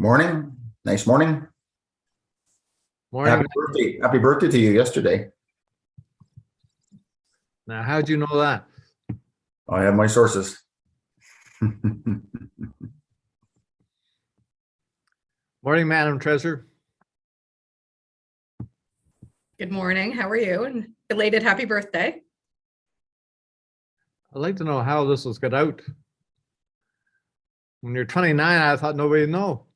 Morning. Nice morning. Morning. Happy birthday. Happy birthday to you yesterday. Now, how'd you know that? I have my sources. Morning, Madam Treasurer. Good morning. How are you? And belated happy birthday. I'd like to know how this was got out. When you're 29, I thought nobody'd know.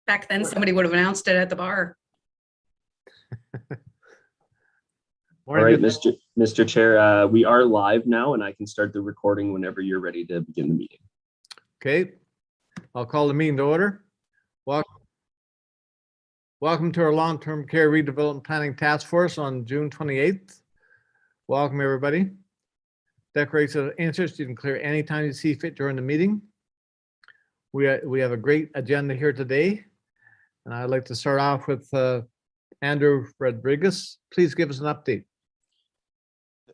Back then, somebody would have announced it at the bar. All right, Mr. Chair, we are live now, and I can start the recording whenever you're ready to begin the meeting. Okay, I'll call the meeting to order. Welcome to our long-term care redevelopment planning task force on June 28th. Welcome, everybody. Declarations of interest you can clear anytime you see fit during the meeting. We have a great agenda here today, and I'd like to start off with Andrew Rodriguez. Please give us an update.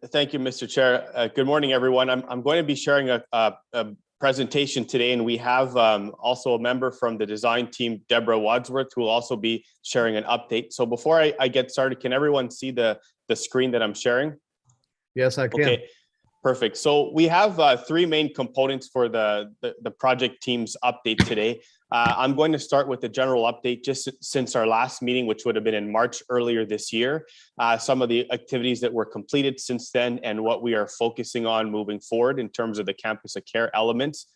Thank you, Mr. Chair. Good morning, everyone. I'm going to be sharing a presentation today, and we have also a member from the design team, Deborah Wadsworth, who will also be sharing an update. So before I get started, can everyone see the screen that I'm sharing? Yes, I can. Okay, perfect. So we have three main components for the project team's update today. I'm going to start with the general update just since our last meeting, which would have been in March earlier this year, some of the activities that were completed since then and what we are focusing on moving forward in terms of the campus of care elements.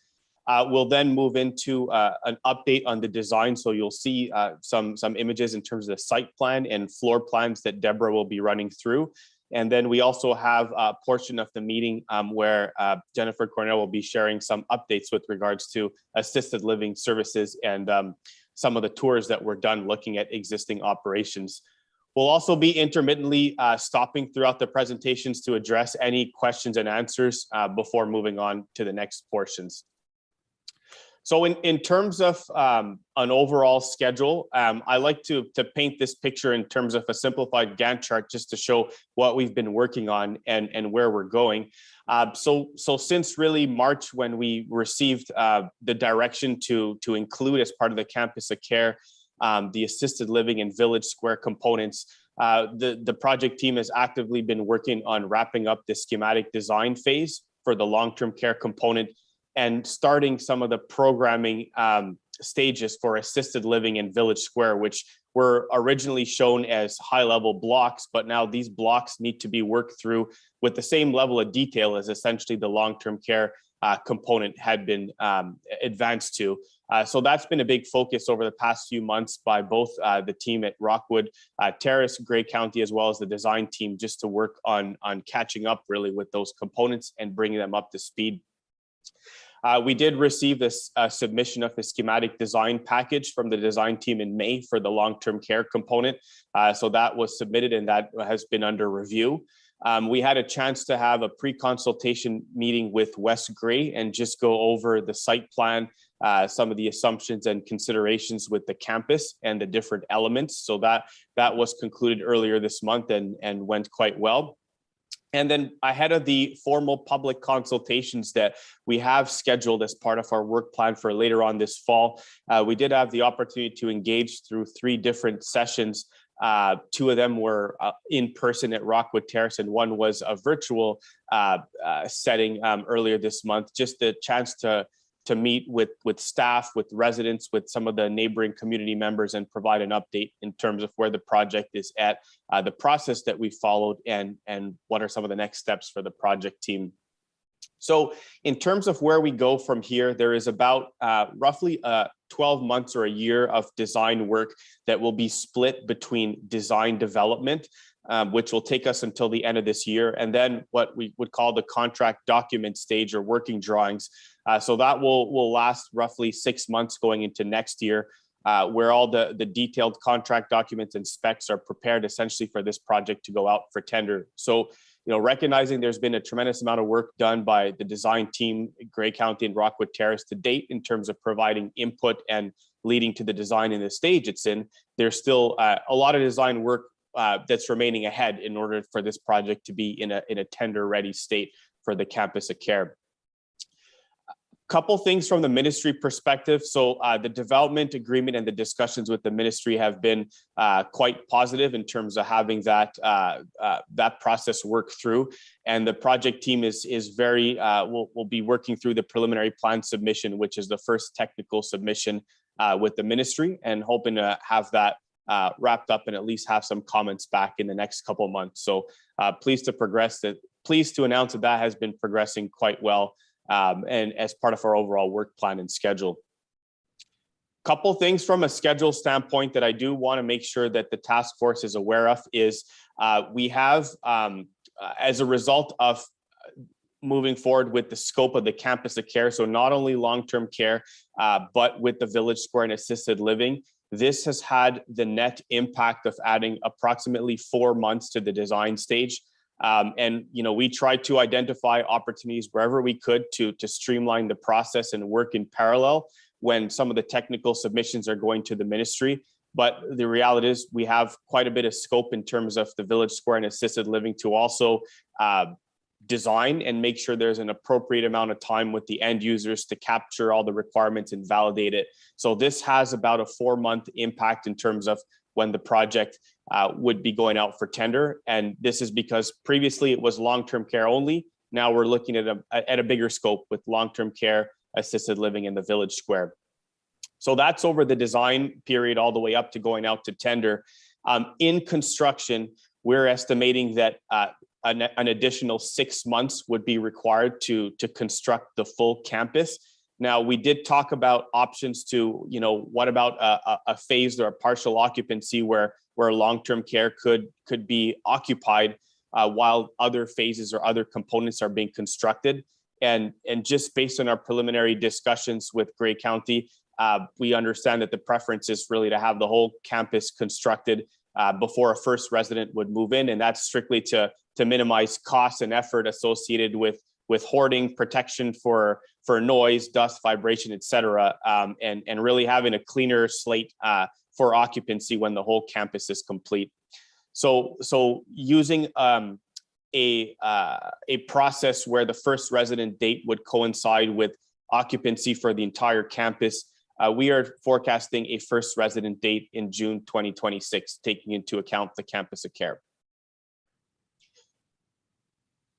We'll then move into an update on the design. So you'll see some images in terms of the site plan and floor plans that Deborah will be running through. And then we also have a portion of the meeting where Jennifer Cornell will be sharing some updates with regards to assisted living services and some of the tours that were done looking at existing operations. We'll also be intermittently stopping throughout the presentations to address any questions and answers before moving on to the next portions. So in terms of an overall schedule, I like to paint this picture in terms of a simplified Gantt chart just to show what we've been working on and where we're going. So since really March, when we received the direction to include as part of the campus of care, the assisted living and village square components, the project team has actively been working on wrapping up the schematic design phase for the long-term care component and starting some of the programming stages for assisted living in Village Square, which were originally shown as high-level blocks, but now these blocks need to be worked through with the same level of detail as essentially the long-term care component had been advanced to. So that's been a big focus over the past few months by both the team at Rockwood Terrace, Grey County, as well as the design team, just to work on catching up really with those components and bringing them up to speed. We did receive this submission of the schematic design package from the design team in May for the long-term care component. So that was submitted and that has been under review. We had a chance to have a pre-consultation meeting with Wes Gray and just go over the site plan, some of the assumptions and considerations with the campus and the different elements. So that was concluded earlier this month and went quite well. And then ahead of the formal public consultations that we have scheduled as part of our work plan for later on this fall, we did have the opportunity to engage through 3 different sessions. 2 of them were in person at Rockwood Terrace, and one was a virtual setting earlier this month. Just the chance to meet with staff, with residents, with some of the neighboring community members and provide an update in terms of where the project is at, the process that we followed, and what are some of the next steps for the project team. So in terms of where we go from here, there is about roughly 12 months or a year of design work that will be split between design development, which will take us until the end of this year, and then what we would call the contract document stage or working drawings. So that will last roughly 6 months going into next year, where all the detailed contract documents and specs are prepared essentially for this project to go out for tender. So, recognizing there's been a tremendous amount of work done by the design team, Grey County and Rockwood Terrace to date in terms of providing input and leading to the design in the stage it's in, there's still a lot of design work that's remaining ahead in order for this project to be in a tender ready state for the campus of care. Couple things from the ministry perspective. So the development agreement and the discussions with the ministry have been quite positive in terms of having that process work through. And the project team is very will be working through the preliminary plan submission, which is the first technical submission with the ministry, and hoping to have that wrapped up and at least have some comments back in the next couple of months. So pleased to announce that has been progressing quite well. And as part of our overall work plan and schedule. Couple things from a schedule standpoint that I do want to make sure that the task force is aware of is we have, as a result of moving forward with the scope of the campus of care, so not only long-term care, but with the Village Square and assisted living, this has had the net impact of adding approximately 4 months to the design stage. And we tried to identify opportunities wherever we could to streamline the process and work in parallel when some of the technical submissions are going to the ministry. But the reality is we have quite a bit of scope in terms of the Village Square and assisted living to also design and make sure there's an appropriate amount of time with the end users to capture all the requirements and validate it. So this has about a 4-month impact in terms of when the project would be going out for tender. And this is because previously it was long-term care only. Now we're looking at a bigger scope with long-term care, assisted living in the Village Square. So that's over the design period all the way up to going out to tender. In construction, we're estimating that an additional 6 months would be required to construct the full campus. Now, we did talk about options to, what about a phased or a partial occupancy where long-term care could be occupied while other phases or other components are being constructed. And just based on our preliminary discussions with Grey County, we understand that the preference is really to have the whole campus constructed before a first resident would move in. And that's strictly to minimize costs and effort associated with hoarding, protection for noise, dust, vibration, et cetera, and really having a cleaner slate for occupancy when the whole campus is complete. So using a process where the first resident date would coincide with occupancy for the entire campus, we are forecasting a first resident date in June 2026, taking into account the campus of care.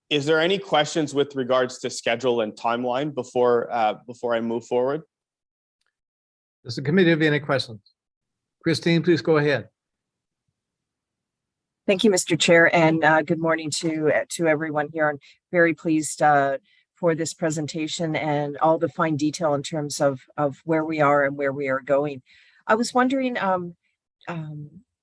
Is there any questions with regards to schedule and timeline before I move forward? Does the committee have any questions? Christine, please go ahead. Thank you, Mr. Chair, and good morning to everyone here. I'm very pleased for this presentation and all the fine detail in terms of where we are and where we are going. I was wondering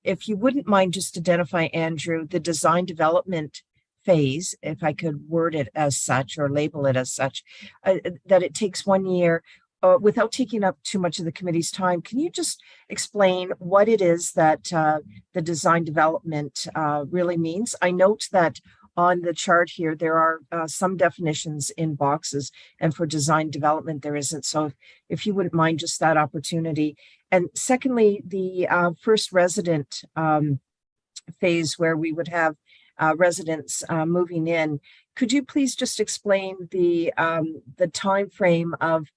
if you wouldn't mind just identify, Andrew, the design development phase, if I could word it as such or label it as such, that it takes 1 year. Without taking up too much of the committee's time, can you just explain what it is that the design development really means? I note that on the chart here, there are some definitions in boxes, and for design development, there isn't. So if you wouldn't mind just that opportunity. And secondly, the first resident phase where we would have residents moving in. Could you please just explain the time frame of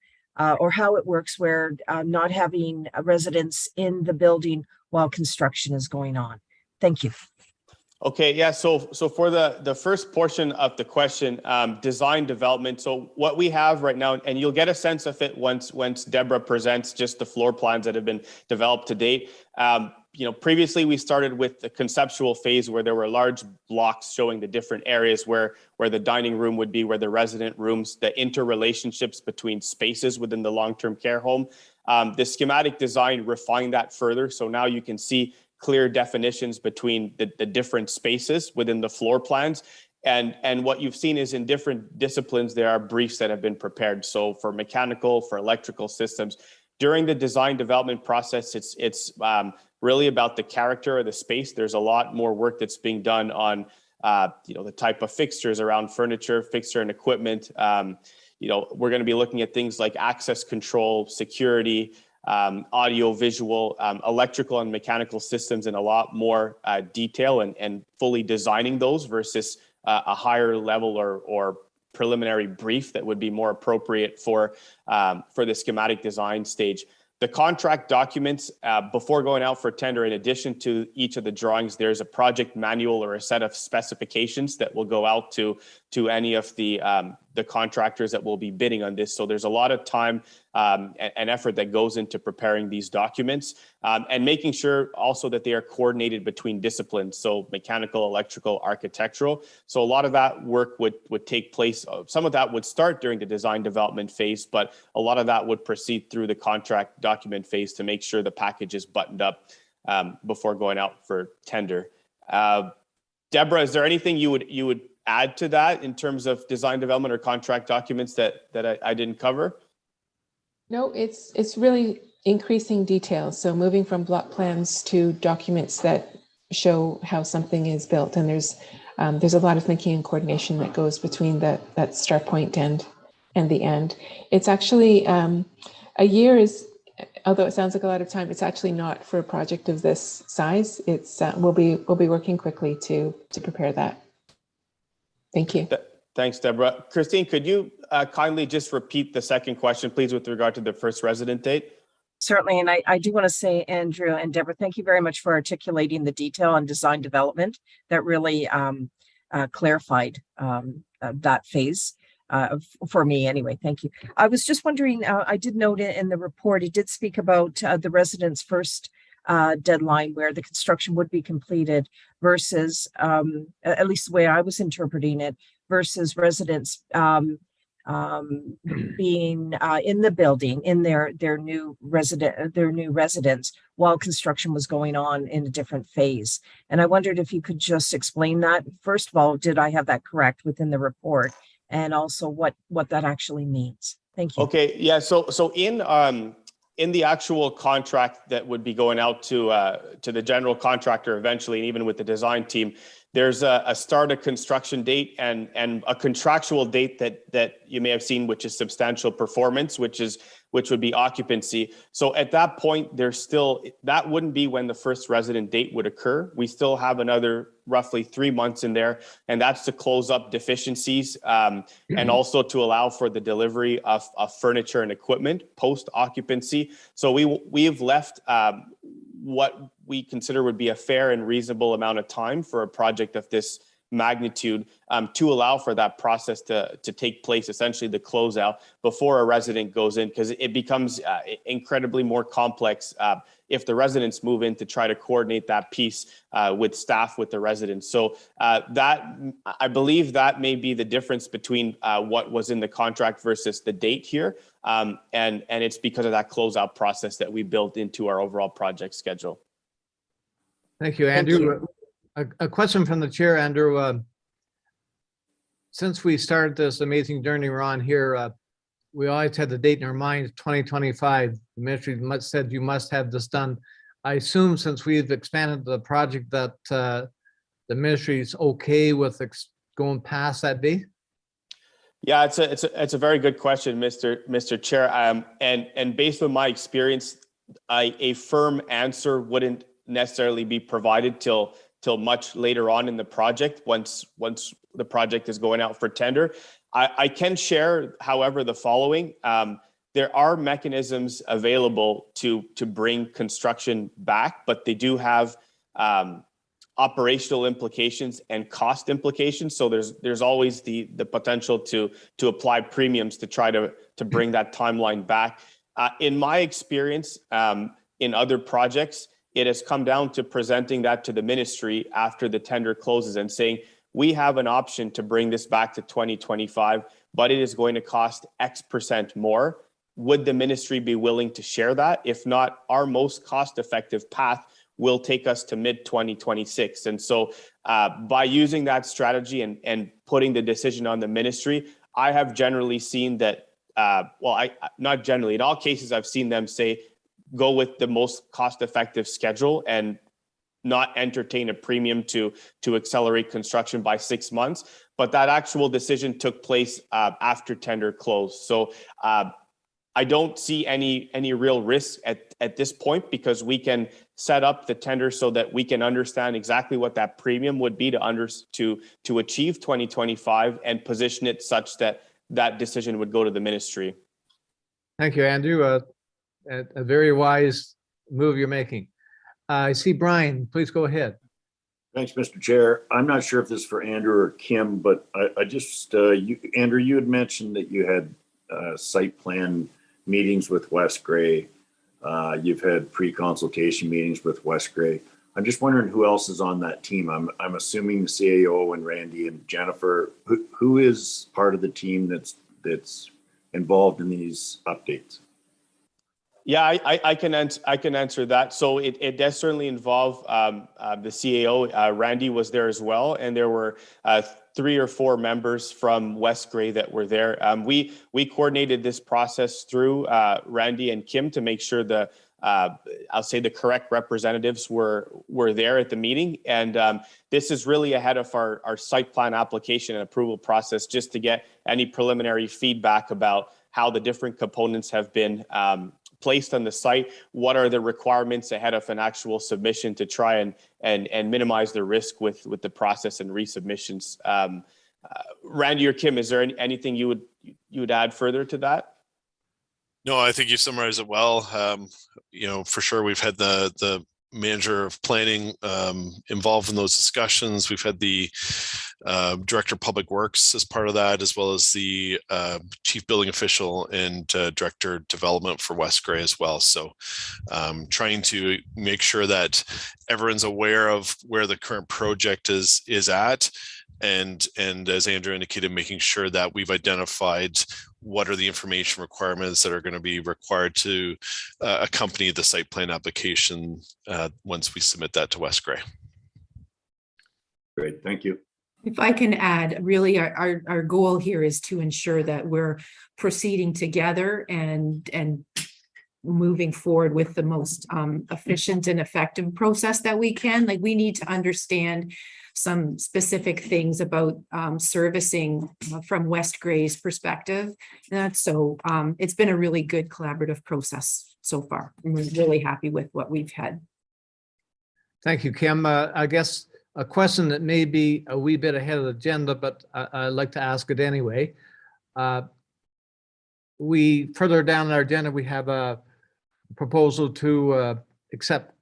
or how it works where not having residents in the building while construction is going on? Thank you. Okay, yeah, so for the first portion of the question, design development. So what we have right now, and you'll get a sense of it once Deborah presents just the floor plans that have been developed to date. Previously we started with the conceptual phase where there were large blocks showing the different areas where the dining room would be, where the resident rooms, the interrelationships between spaces within the long-term care home. The schematic design refined that further. So now you can see clear definitions between the different spaces within the floor plans. And what you've seen is in different disciplines, there are briefs that have been prepared. So for mechanical, for electrical systems, during the design development process, it's really about the character of the space. There's a lot more work that's being done on, the type of fixtures around furniture, fixture and equipment. We're going to be looking at things like access control, security, audio, visual, electrical and mechanical systems in a lot more detail and fully designing those versus a higher level or preliminary brief that would be more appropriate for the schematic design stage. The contract documents, before going out for tender, in addition to each of the drawings, there's a project manual or a set of specifications that will go out to any of the contractors that will be bidding on this. So there's a lot of time and effort that goes into preparing these documents and making sure also that they are coordinated between disciplines. So mechanical, electrical, architectural. So a lot of that work would take place. Some of that would start during the design development phase, but a lot of that would proceed through the contract document phase to make sure the package is buttoned up before going out for tender. Deborah, is there anything you would add to that in terms of design development or contract documents that I didn't cover? No, it's really increasing details. So moving from block plans to documents that show how something is built, and there's a lot of thinking and coordination that goes between that start point and the end. It's actually a year is, although it sounds like a lot of time, it's actually not for a project of this size. It's we'll be working quickly to prepare that. Thank you. Thanks, Deborah. Christine, could you kindly just repeat the second question, please, with regard to the first resident date? Certainly, and I do want to say, Andrew and Deborah, thank you very much for articulating the detail on design development. That really clarified that phase for me anyway. Thank you. I was just wondering, I did note in the report, it did speak about the residents' first deadline where the construction would be completed versus, at least the way I was interpreting it, versus residents being in the building in their new residence while construction was going on in a different phase. And I wondered if you could just explain that. First of all, did I have that correct within the report? And also what that actually means. Thank you. Okay, yeah, so in the actual contract that would be going out to the general contractor eventually, and even with the design team, there's a start of construction date and a contractual date that you may have seen, which is substantial performance, which would be occupancy. So at that point, that wouldn't be when the first resident date would occur. We still have another roughly 3 months in there, and that's to close up deficiencies and also to allow for the delivery of furniture and equipment post occupancy. So we have left what we consider would be a fair and reasonable amount of time for a project of this magnitude to allow for that process to take place, essentially the closeout before a resident goes in, because it becomes incredibly more complex if the residents move in to try to coordinate that piece with staff, with the residents. So that, I believe that may be the difference between what was in the contract versus the date here. And it's because of that closeout process that we built into our overall project schedule. Thank you, Andrew. A question from the chair, Andrew. Since we started this amazing journey we're on here, we always had the date in our minds, 2025. The ministry said you must have this done. I assume since we've expanded the project that the ministry is okay with going past that date? Yeah, it's a very good question, Mr. Chair. And based on my experience, a firm answer wouldn't necessarily be provided till much later on in the project, once the project is going out for tender. I can share, however, the following. There are mechanisms available to bring construction back, but they do have operational implications and cost implications. So there's always the potential to apply premiums to try to bring that timeline back. In my experience, in other projects, it has come down to presenting that to the ministry after the tender closes and saying, we have an option to bring this back to 2025, but it is going to cost X% more. Would the ministry be willing to share that? If not, our most cost-effective path will take us to mid-2026. And so by using that strategy and putting the decision on the ministry, I have generally seen that, not generally, in all cases, I've seen them say, go with the most cost-effective schedule and not entertain a premium to accelerate construction by 6 months. But that actual decision took place after tender closed. So I don't see any real risk at this point, because we can set up the tender so that we can understand exactly what that premium would be to achieve 2025 and position it such that that decision would go to the ministry. Thank you, Andrew. A very wise move you're making. I see Brian, please go ahead. Thanks, Mr. Chair. I'm not sure if this is for Andrew or Kim, but I just, Andrew, you had mentioned that you had site plan meetings with West Gray. You've had pre-consultation meetings with West Gray. I'm just wondering who else is on that team. I'm assuming the CAO and Randy and Jennifer. Who is part of the team that's involved in these updates? Yeah, I can answer that. So it does certainly involve the CAO. Randy was there as well, and there were 3 or 4 members from West Gray that were there. We coordinated this process through Randy and Kim to make sure I'll say the correct representatives were there at the meeting. And this is really ahead of our site plan application and approval process, just to get any preliminary feedback about how the different components have been placed on the site. What are the requirements ahead of an actual submission to try and minimize the risk with the process and resubmissions. Randy or Kim, is there anything you would add further to that? No, I think you summarized it well. For sure, we've had the manager of planning involved in those discussions. We've had the director of public works as part of that, as well as the chief building official and director of development for West Gray as well. So trying to make sure that everyone's aware of where the current project is at. And as Andrew indicated, making sure that we've identified what are the information requirements that are going to be required to accompany the site plan application once we submit that to West Gray. Great, thank you. If I can add, really our goal here is to ensure that we're proceeding together and moving forward with the most efficient and effective process that we can. Like, we need to understand some specific things about servicing from West Gray's perspective. So it's been a really good collaborative process so far. We're really happy with what we've had. Thank you, Kim. I guess a question that may be a wee bit ahead of the agenda, but I'd like to ask it anyway. We further down our agenda, we have a proposal to accept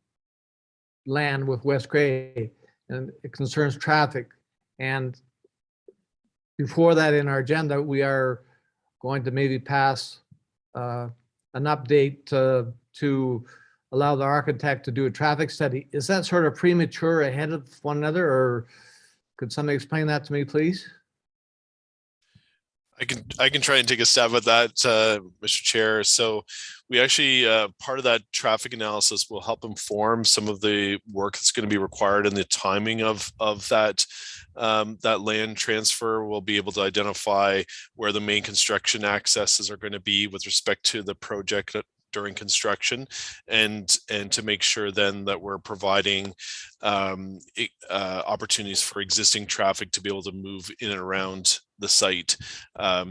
land with West Gray, and it concerns traffic. And before that in our agenda, we are going to maybe pass an update to allow the architect to do a traffic study. Is that sort of premature ahead of one another, or could somebody explain that to me, please? I can try and take a stab at that, Mr. Chair. So we actually, part of that traffic analysis will help inform some of the work that's going to be required and the timing of that land transfer. We'll be able to identify where the main construction accesses are going to be with respect to the project during construction, and to make sure then that we're providing opportunities for existing traffic to be able to move in and around the site.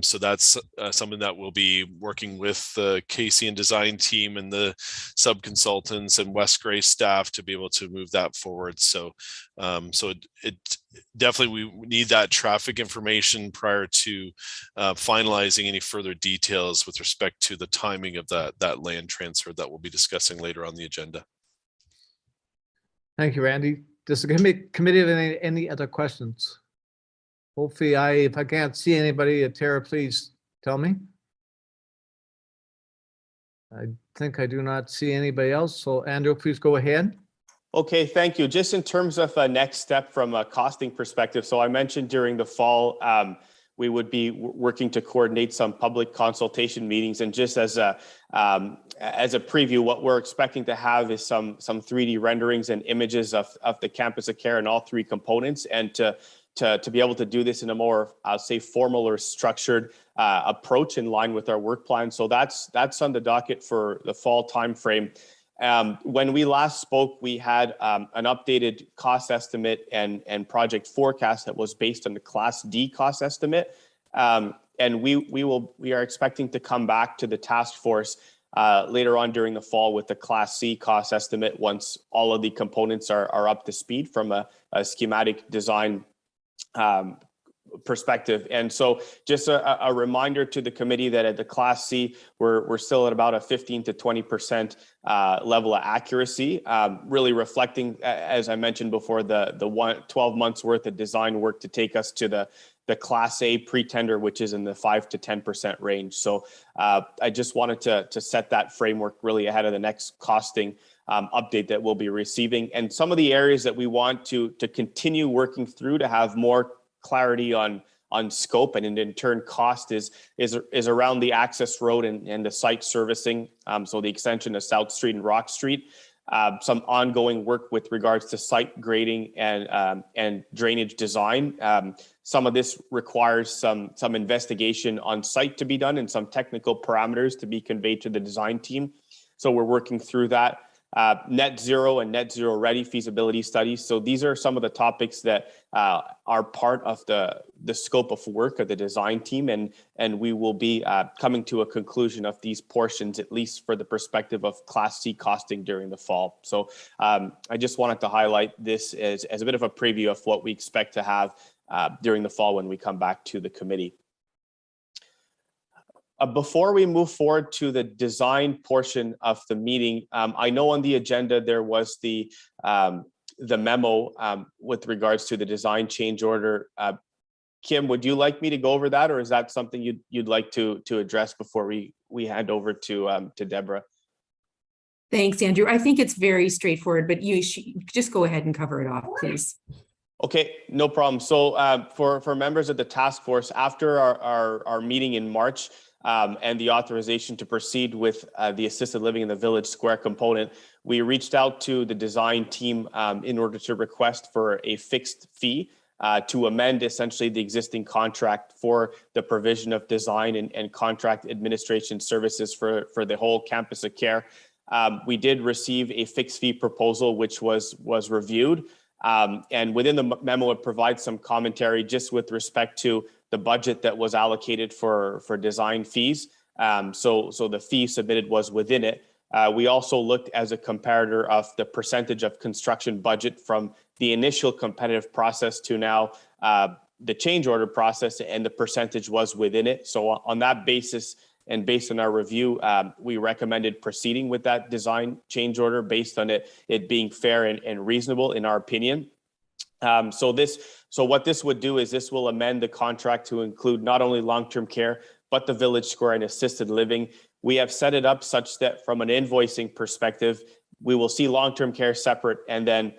So that's something that we'll be working with the Casey and design team and the sub-consultants and West Gray staff to be able to move that forward. So it definitely, we need that traffic information prior to finalizing any further details with respect to the timing of that land transfer that we'll be discussing later on the agenda. Thank you, Randy. Does the committee have any other questions? Hopefully, if I can't see anybody, Tara, please tell me. I think I do not see anybody else. So Andrew, please go ahead. Okay, thank you. Just in terms of a next step from a costing perspective, so I mentioned during the fall, we would be working to coordinate some public consultation meetings. And just as a preview, what we're expecting to have is some 3D renderings and images of the campus of care and all 3 components, and to be able to do this in a more, I'll say, formal or structured approach in line with our work plan. So that's on the docket for the fall timeframe. When we last spoke, we had an updated cost estimate and project forecast that was based on the Class D cost estimate. And we are expecting to come back to the task force later on during the fall with the Class C cost estimate once all of the components are up to speed from a schematic design perspective. And so just a reminder to the committee that at the Class C, we're still at about a 15 to 20% level of accuracy, really reflecting, as I mentioned before, the 12 months worth of design work to take us to the Class A pre-tender, which is in the 5 to 10% range. So I just wanted to set that framework really ahead of the next costing update that we'll be receiving. And some of the areas that we want to continue working through to have more clarity on scope and in turn cost is around the access road and the site servicing. So the extension of South Street and Rock Street, some ongoing work with regards to site grading and drainage design. Some of this requires some investigation on site to be done and some technical parameters to be conveyed to the design team. So we're working through that. Net zero and net zero ready feasibility studies. So these are some of the topics that are part of the scope of work of the design team, and we will be coming to a conclusion of these portions, at least for the perspective of Class C costing during the fall. So I just wanted to highlight this as a bit of a preview of what we expect to have during the fall when we come back to the committee. Before we move forward to the design portion of the meeting, I know on the agenda there was the memo with regards to the design change order. Kim, would you like me to go over that, or is that something you'd like to address before we hand over to Deborah? Thanks, Andrew. I think it's very straightforward, but you should just go ahead and cover it off, please. Okay, no problem. So for members of the task force, after our meeting in March, and the authorization to proceed with the assisted living in the Village Square component, we reached out to the design team in order to request for a fixed fee to amend essentially the existing contract for the provision of design and contract administration services for the whole campus of care. We did receive a fixed fee proposal, which was reviewed. And within the memo, it provides some commentary just with respect to the budget that was allocated for design fees. So the fee submitted was within it. We also looked as a comparator of the percentage of construction budget from the initial competitive process to now the change order process, and the percentage was within it. So on that basis, and based on our review, we recommended proceeding with that design change order based on it being fair and reasonable in our opinion. So what this would do is this will amend the contract to include not only long-term care, but the Village Square and assisted living. We have set it up such that from an invoicing perspective, we will see long-term care separate, and then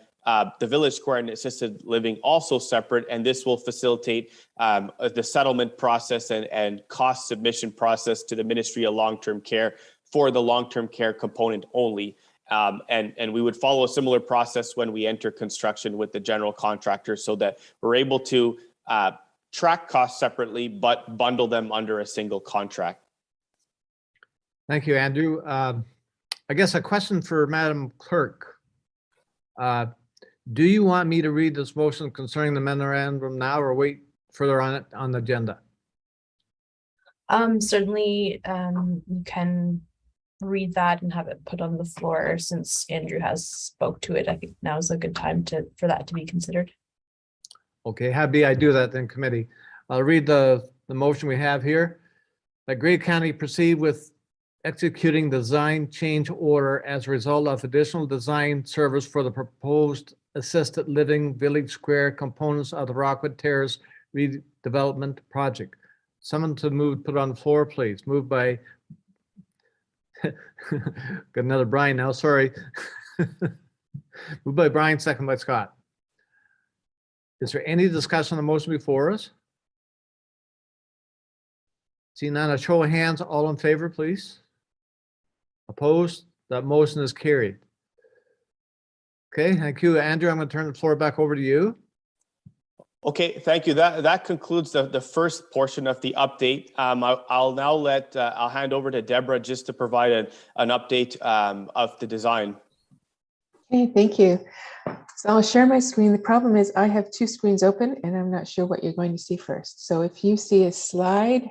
the Village Square and assisted living also separate. And this will facilitate the settlement process and cost submission process to the Ministry of Long-Term Care for the long-term care component only. And we would follow a similar process when we enter construction with the general contractor, so that we're able to track costs separately, but bundle them under a single contract. Thank you, Andrew. I guess a question for Madam Clerk. Do you want me to read this motion concerning the memorandum now, or wait further on it on the agenda? Certainly, you can read that and have it put on the floor. Since Andrew has spoke to it, I think now is a good time for that to be considered. Okay, happy I do that in committee. I'll read the motion we have here. That Grey County proceed with executing design change order as a result of additional design service for the proposed assisted living Village Square components of the Rockwood Terrace redevelopment project. Someone to move, put on the floor, please. Moved by, got another Brian now, sorry. Moved by Brian, second by Scott. Is there any discussion on the motion before us? See none, a show of hands, all in favor, please. Opposed? That motion is carried. Okay, thank you, Andrew. I'm going to turn the floor back over to you. Okay, thank you. That concludes the first portion of the update. I'll now I'll hand over to Deborah just to provide an update of the design. Okay, thank you. So I'll share my screen. The problem is I have two screens open and I'm not sure what you're going to see first. So if you see a slide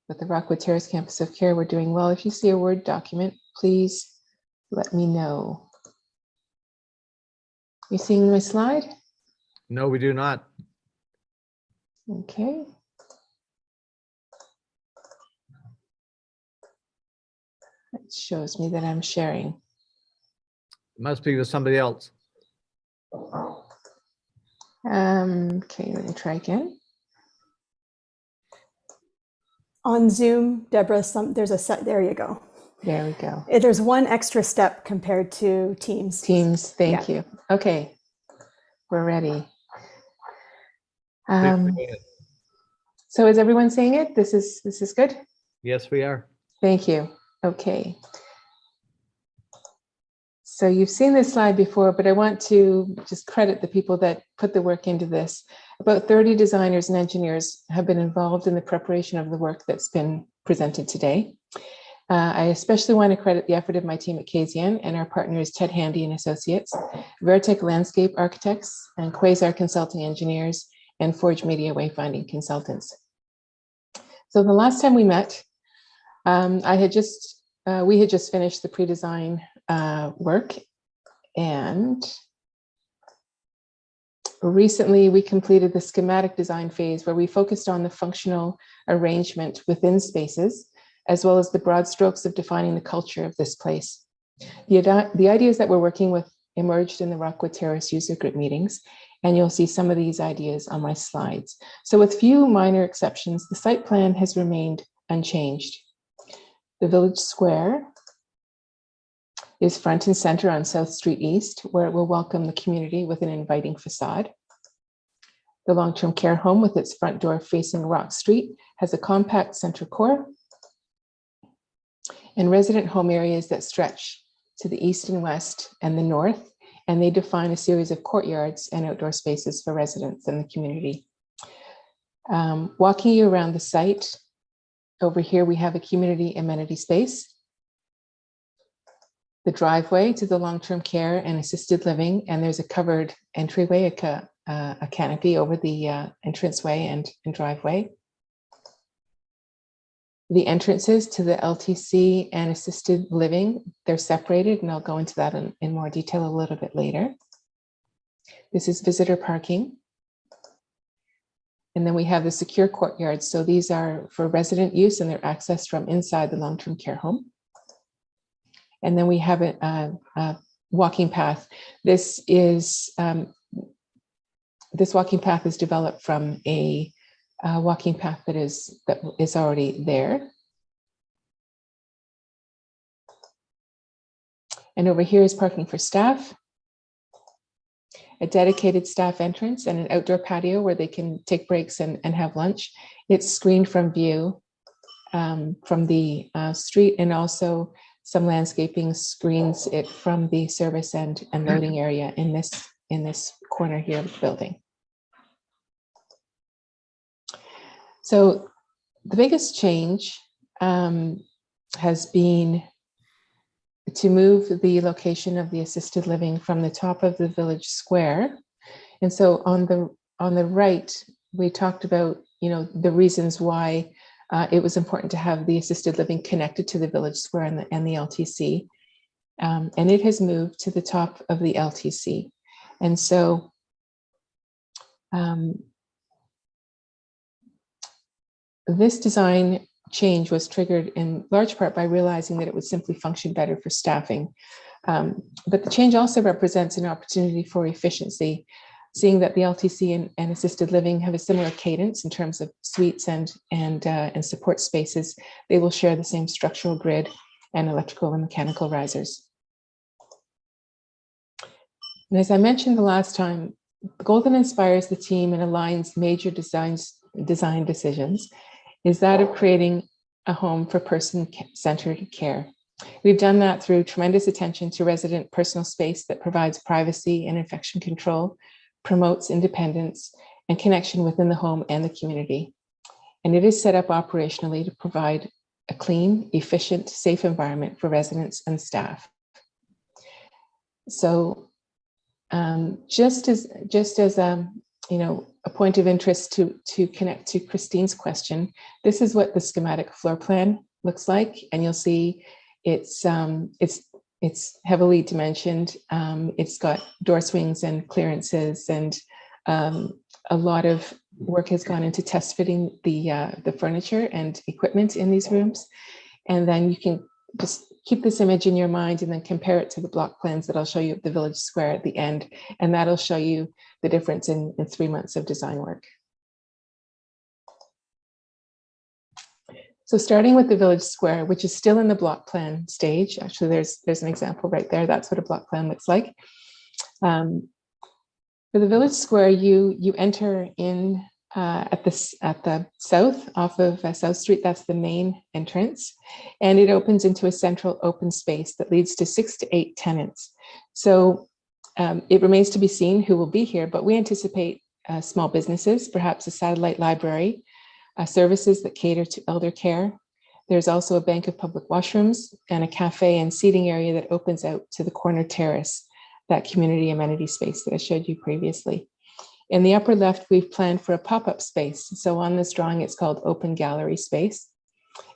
with the Rockwood Terrace Campus of Care, we're doing well. If you see a Word document, please let me know. You seeing my slide? No, we do not. Okay. It shows me that I'm sharing. It must be with somebody else. Okay, let me try again. On Zoom, Deborah, there's a set, there you go. There we go. There's one extra step compared to Teams. Teams, thank you. Okay, we're ready. So is everyone seeing it? This is good? Yes, we are. Thank you. Okay. So you've seen this slide before, but I want to just credit the people that put the work into this. About 30 designers and engineers have been involved in the preparation of the work that's been presented today. I especially want to credit the effort of my team at KZN and our partners Ted Handy and Associates, Veritech Landscape Architects, and Quasar Consulting Engineers, and Forge Media Wayfinding Consultants. So the last time we met, we had just finished the pre-design work, and recently we completed the schematic design phase where we focused on the functional arrangement within spaces, as well as the broad strokes of defining the culture of this place. The ideas that we're working with emerged in the Rockwood Terrace user group meetings, and you'll see some of these ideas on my slides. So with few minor exceptions, the site plan has remained unchanged. The village square is front and center on South Street East, where it will welcome the community with an inviting facade. The long-term care home with its front door facing Rock Street has a compact center core and resident home areas that stretch to the east and west and the north, and they define a series of courtyards and outdoor spaces for residents and the community. Walking you around the site, over here we have a community amenity space, the driveway to the long-term care and assisted living, and there's a covered entryway, a canopy over the entranceway and driveway. The entrances to the LTC and assisted living, they're separated, and I'll go into that in more detail a little bit later. This is visitor parking. And then we have the secure courtyards. So these are for resident use and they're accessed from inside the long-term care home. And then we have a walking path. This walking path is developed from a walking path that is already there. And over here is parking for staff, a dedicated staff entrance, and an outdoor patio where they can take breaks and have lunch. It's screened from view from the street, and also some landscaping screens it from the service and loading area in this corner here of the building. So the biggest change has been to move the location of the assisted living from the top of the village square. And so on the right, we talked about, the reasons why it was important to have the assisted living connected to the village square and the LTC. And it has moved to the top of the LTC. And so this design change was triggered in large part by realizing that it would simply function better for staffing. But the change also represents an opportunity for efficiency, seeing that the LTC and assisted living have a similar cadence in terms of suites and support spaces. They will share the same structural grid and electrical and mechanical risers. And as I mentioned the last time, the goal that inspires the team and aligns major design decisions is that of creating a home for person-centered care. We've done that through tremendous attention to resident personal space that provides privacy and infection control, promotes independence and connection within the home and the community. And it is set up operationally to provide a clean, efficient, safe environment for residents and staff. So just as a point of interest to connect to Christine's question, this is what the schematic floor plan looks like, and you'll see it's heavily dimensioned. It's got door swings and clearances, and a lot of work has gone into test fitting the furniture and equipment in these rooms. And then you can just keep this image in your mind and then compare it to the block plans that I'll show you at the Village Square at the end. And that'll show you the difference in 3 months of design work. So starting with the Village Square, which is still in the block plan stage. Actually, there's an example right there. That's what a block plan looks like. For the Village Square, you enter in at the south, off of South Street. That's the main entrance, and it opens into a central open space that leads to 6 to 8 tenants. So it remains to be seen who will be here, but we anticipate small businesses, perhaps a satellite library, services that cater to elder care. There's also a bank of public washrooms and a cafe and seating area that opens out to the corner terrace, that community amenity space that I showed you previously. In the upper left, we've planned for a pop-up space. So on this drawing, it's called open gallery space.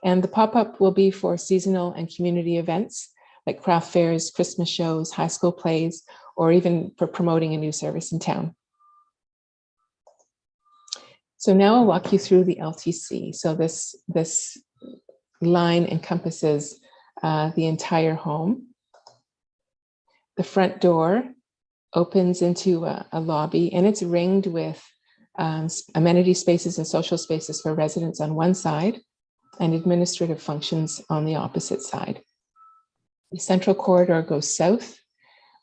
And the pop-up will be for seasonal and community events like craft fairs, Christmas shows, high school plays, or even for promoting a new service in town. So now I'll walk you through the LTC. So this line encompasses the entire home. The front door opens into a lobby, and it's ringed with amenity spaces and social spaces for residents on one side and administrative functions on the opposite side. The central corridor goes south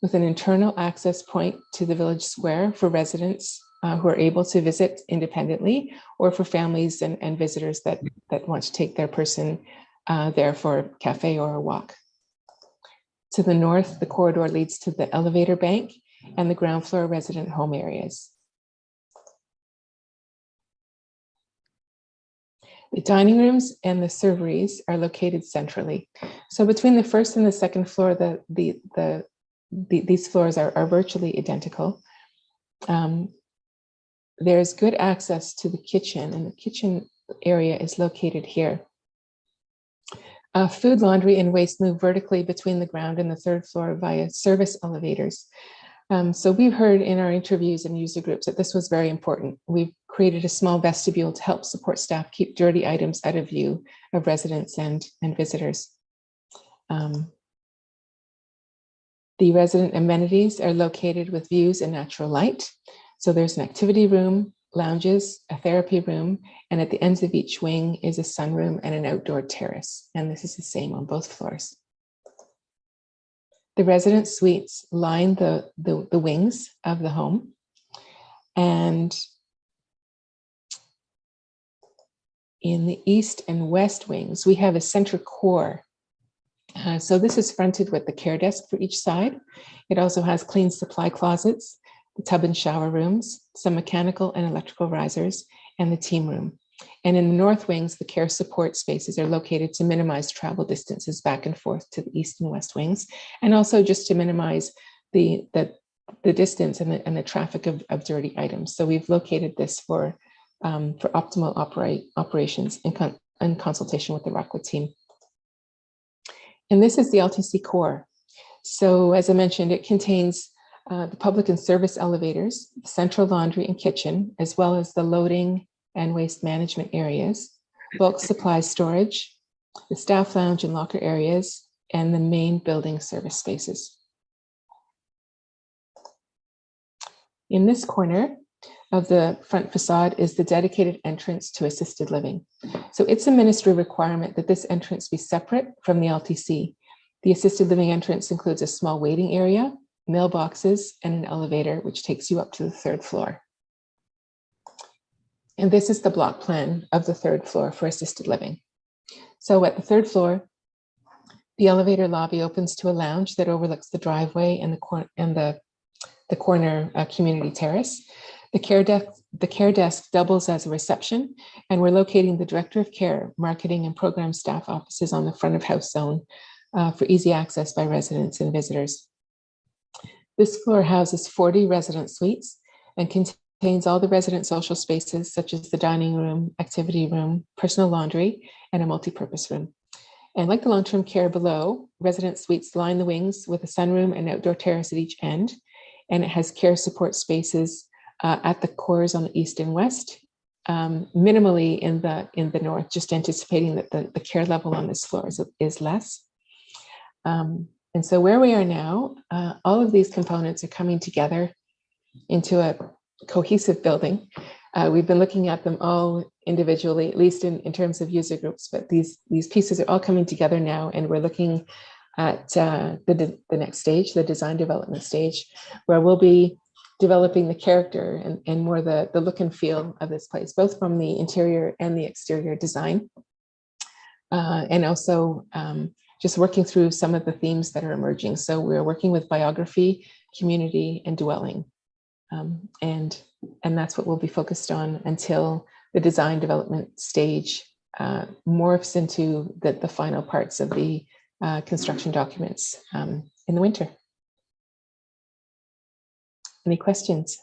with an internal access point to the Village Square for residents who are able to visit independently, or for families and visitors that want to take their person there for a cafe or a walk. To the north, the corridor leads to the elevator bank and the ground floor resident home areas. The dining rooms and the serveries are located centrally. So between the first and the second floor, these floors are virtually identical. There's good access to the kitchen, and the kitchen area is located here. Food, laundry, and waste move vertically between the ground and the third floor via service elevators. So we've heard in our interviews and user groups that this was very important. We've created a small vestibule to help support staff keep dirty items out of view of residents and visitors. The resident amenities are located with views and natural light. So there's an activity room, lounges, a therapy room, and at the ends of each wing is a sunroom and an outdoor terrace. And this is the same on both floors. The resident suites line the wings of the home. And in the east and west wings, we have a center core. So this is fronted with the care desk for each side. It also has clean supply closets, the tub and shower rooms, some mechanical and electrical risers, and the team room. And in the north wings, the care support spaces are located to minimize travel distances back and forth to the east and west wings, and also just to minimize the distance and the traffic of dirty items. So we've located this for optimal operations in consultation with the Rockwood team. And this is the LTC core. So as I mentioned, it contains the public and service elevators, central laundry and kitchen, as well as the loading and waste management areas, bulk supply storage, the staff lounge and locker areas, and the main building service spaces. In this corner of the front facade is the dedicated entrance to assisted living. So it's a ministry requirement that this entrance be separate from the LTC. The assisted living entrance includes a small waiting area, mailboxes, and an elevator, which takes you up to the third floor. And this is the block plan of the third floor for assisted living. So at the third floor, the elevator lobby opens to a lounge that overlooks the driveway and the corner community terrace. The care desk doubles as a reception, and we're locating the director of care, marketing, and program staff offices on the front of house zone for easy access by residents and visitors. This floor houses 40 resident suites and contains contains all the resident social spaces such as the dining room, activity room, personal laundry, and a multi-purpose room. And like the long-term care below, resident suites line the wings with a sunroom and outdoor terrace at each end. And it has care support spaces at the cores on the east and west, minimally in the north, just anticipating that the care level on this floor is less. And so where we are now, all of these components are coming together into a cohesive building. We've been looking at them all individually, at least in terms of user groups, but these pieces are all coming together now, and we're looking at the next stage, the design development stage, where we'll be developing the character and more the look and feel of this place, both from the interior and the exterior design. And also just working through some of the themes that are emerging. So we're working with biography, community, and dwelling. And that's what we'll be focused on until the design development stage morphs into the final parts of the construction documents in the winter. Any questions?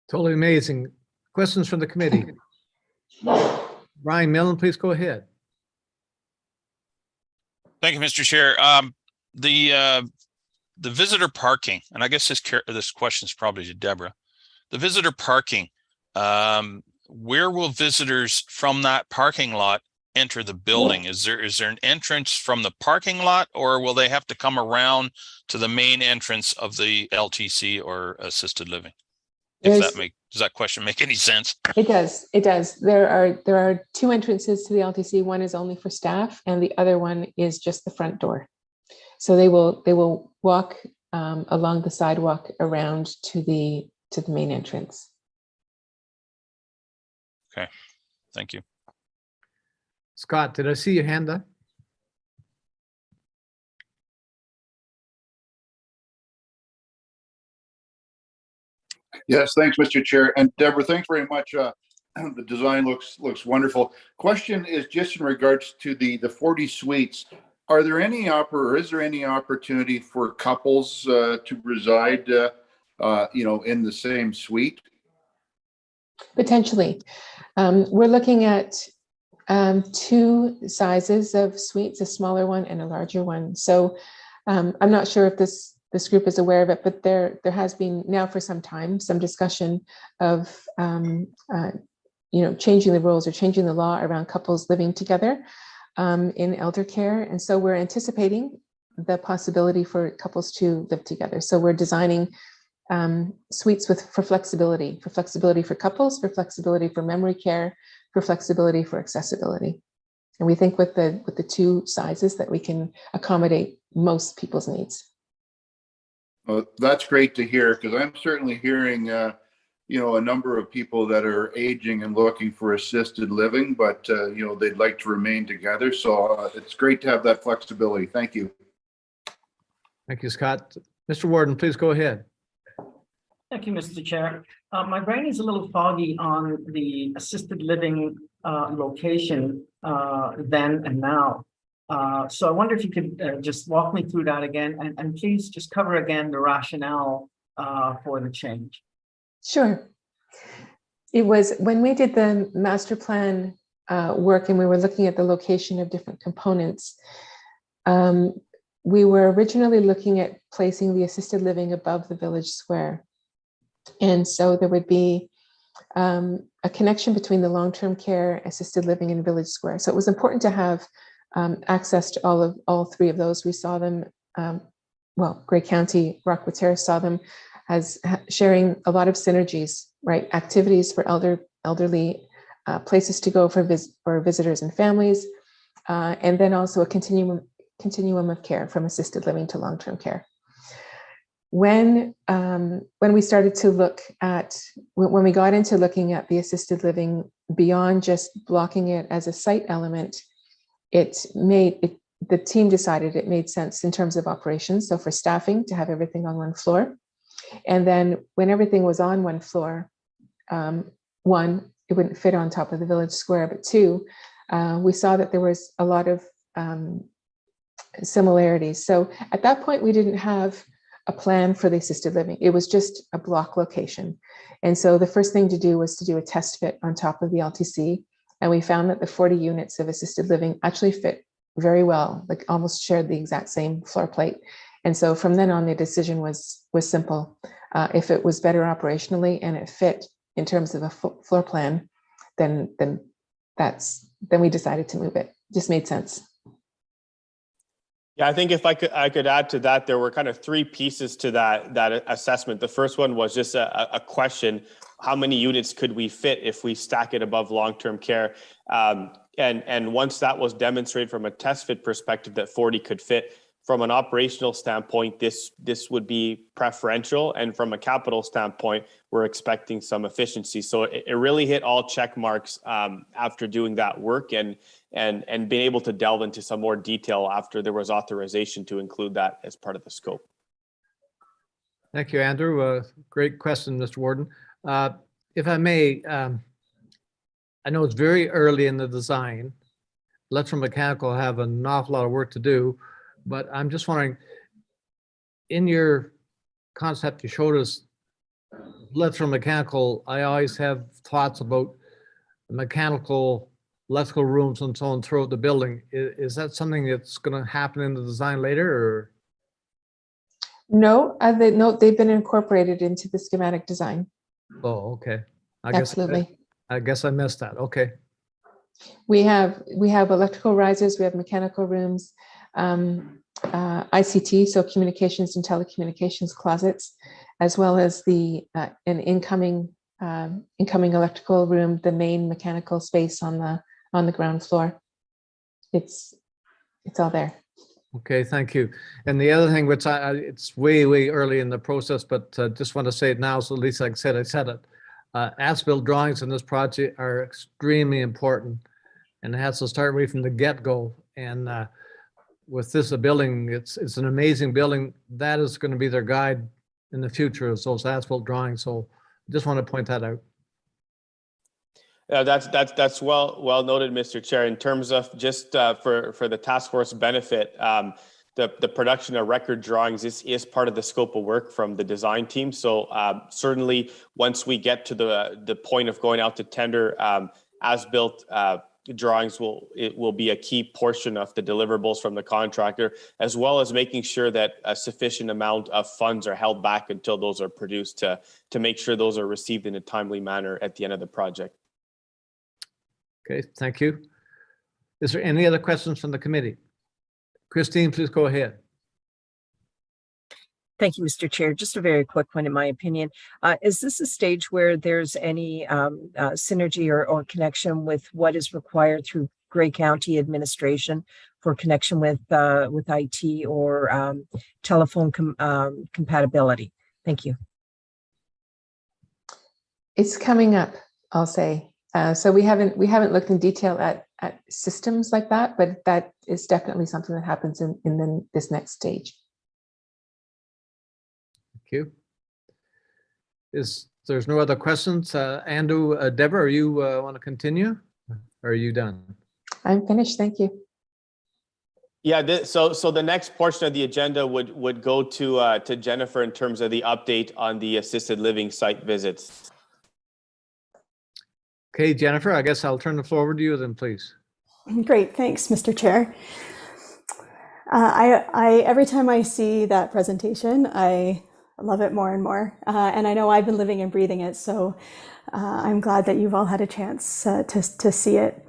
Totally amazing. Questions from the committee? Brian Millen, please go ahead. Thank you, Mr. Chair. The visitor parking, and I guess this question is probably to Deborah. The visitor parking, where will visitors from that parking lot enter the building? Is there an entrance from the parking lot, or will they have to come around to the main entrance of the LTC or assisted living? Does that question make any sense? It does. It does. There are two entrances to the LTC. One is only for staff, and the other one is just the front door. So they will walk along the sidewalk around to the main entrance. Okay, thank you. Scott, did I see your hand up? Yes, thanks, Mr. Chair. And Deborah, thanks very much. The design looks wonderful. Question is just in regards to the 40 suites. Are there any is there any opportunity for couples to reside, in the same suite? Potentially. We're looking at two sizes of suites, a smaller one and a larger one. So I'm not sure if this group is aware of it, but there has been now for some time some discussion of changing the rules or changing the law around couples living together in elder care. And so we're anticipating the possibility for couples to live together. So we're designing suites for flexibility for couples, for flexibility for memory care, for flexibility for accessibility. And we think with the two sizes that we can accommodate most people's needs. Well, that's great to hear, because I'm certainly hearing, a number of people that are aging and looking for assisted living, but, they'd like to remain together. So it's great to have that flexibility. Thank you. Thank you, Scott. Mr. Warden, please go ahead. Thank you, Mr. Chair. My brain is a little foggy on the assisted living location then and now. So I wonder if you could just walk me through that again, and please just cover again the rationale for the change. Sure. It was when we did the master plan work and we were looking at the location of different components. We were originally looking at placing the assisted living above the village square. And so there would be a connection between the long-term care, assisted living, and village square. So it was important to have access to all three of those. We saw them, Grey County, Rockwood Terrace saw them as sharing a lot of synergies, right? Activities for elderly, places to go for visitors and families, and then also a continuum of care from assisted living to long-term care. When we started to look at, when we got into looking at the assisted living beyond just blocking it as a site element, the team decided it made sense in terms of operations. So for staffing, to have everything on one floor. And then when everything was on one floor, one, it wouldn't fit on top of the village square, but two, we saw that there was a lot of similarities. So at that point, we didn't have a plan for the assisted living. It was just a block location. And so the first thing to do was to do a test fit on top of the LTC. And we found that the 40 units of assisted living actually fit very well, like almost shared the exact same floor plate. And so from then on, the decision was simple. If it was better operationally and it fit in terms of a floor plan, then we decided to move it. Just made sense. Yeah, I think if I could add to that, there were kind of three pieces to that assessment. The first one was just a question: how many units could we fit if we stack it above long-term care? And once that was demonstrated from a test fit perspective that 40 could fit, from an operational standpoint, this would be preferential, and from a capital standpoint, we're expecting some efficiency. So it really hit all check marks after doing that work and being able to delve into some more detail after there was authorization to include that as part of the scope. Thank you, Andrew. Great question, Mr. Warden. If I may, I know it's very early in the design. Electromechanical have an awful lot of work to do, but I'm just wondering, in your concept you showed us, electromechanical, I always have thoughts about mechanical, electrical rooms and so on throughout the building. Is that something that's going to happen in the design later, or? No, they've been incorporated into the schematic design. Oh, okay. Absolutely. I guess I missed that. Okay. We have electrical risers, we have mechanical rooms, ICT, so communications and telecommunications closets, as well as an incoming electrical room, the main mechanical space on the ground floor. It's all there. Okay, thank you. And the other thing, which it's way early in the process, but just want to say it now, so at least like I said it. As-built drawings in this project are extremely important, and it has to start right from the get-go. And with this building, it's an amazing building. That is going to be their guide in the future, is those as-built drawings. So just want to point that out. That's well noted, Mr. Chair. In terms of just for the task force benefit, the production of record drawings is part of the scope of work from the design team. So certainly, once we get to the point of going out to tender, as-built drawings will be a key portion of the deliverables from the contractor, as well as making sure that a sufficient amount of funds are held back until those are produced to make sure those are received in a timely manner at the end of the project. Okay, thank you. Is there any other questions from the committee? Christine, please go ahead. Thank you, Mr. Chair. Just a very quick one, in my opinion. Is this a stage where there's any synergy or connection with what is required through Grey County administration for connection with IT or telephone compatibility? Thank you. It's coming up, I'll say. So we haven't looked in detail at systems like that, but that is definitely something that happens in this next stage. Thank you. There's no other questions? Andrew, Deborah, you want to continue? Or are you done? I'm finished. Thank you. Yeah, so the next portion of the agenda would go to Jennifer in terms of the update on the assisted living site visits. Okay, Jennifer, I guess I'll turn the floor over to you then, please. Great, thanks, Mr. Chair. I every time I see that presentation, I love it more and more. And I know I've been living and breathing it, so I'm glad that you've all had a chance to see it.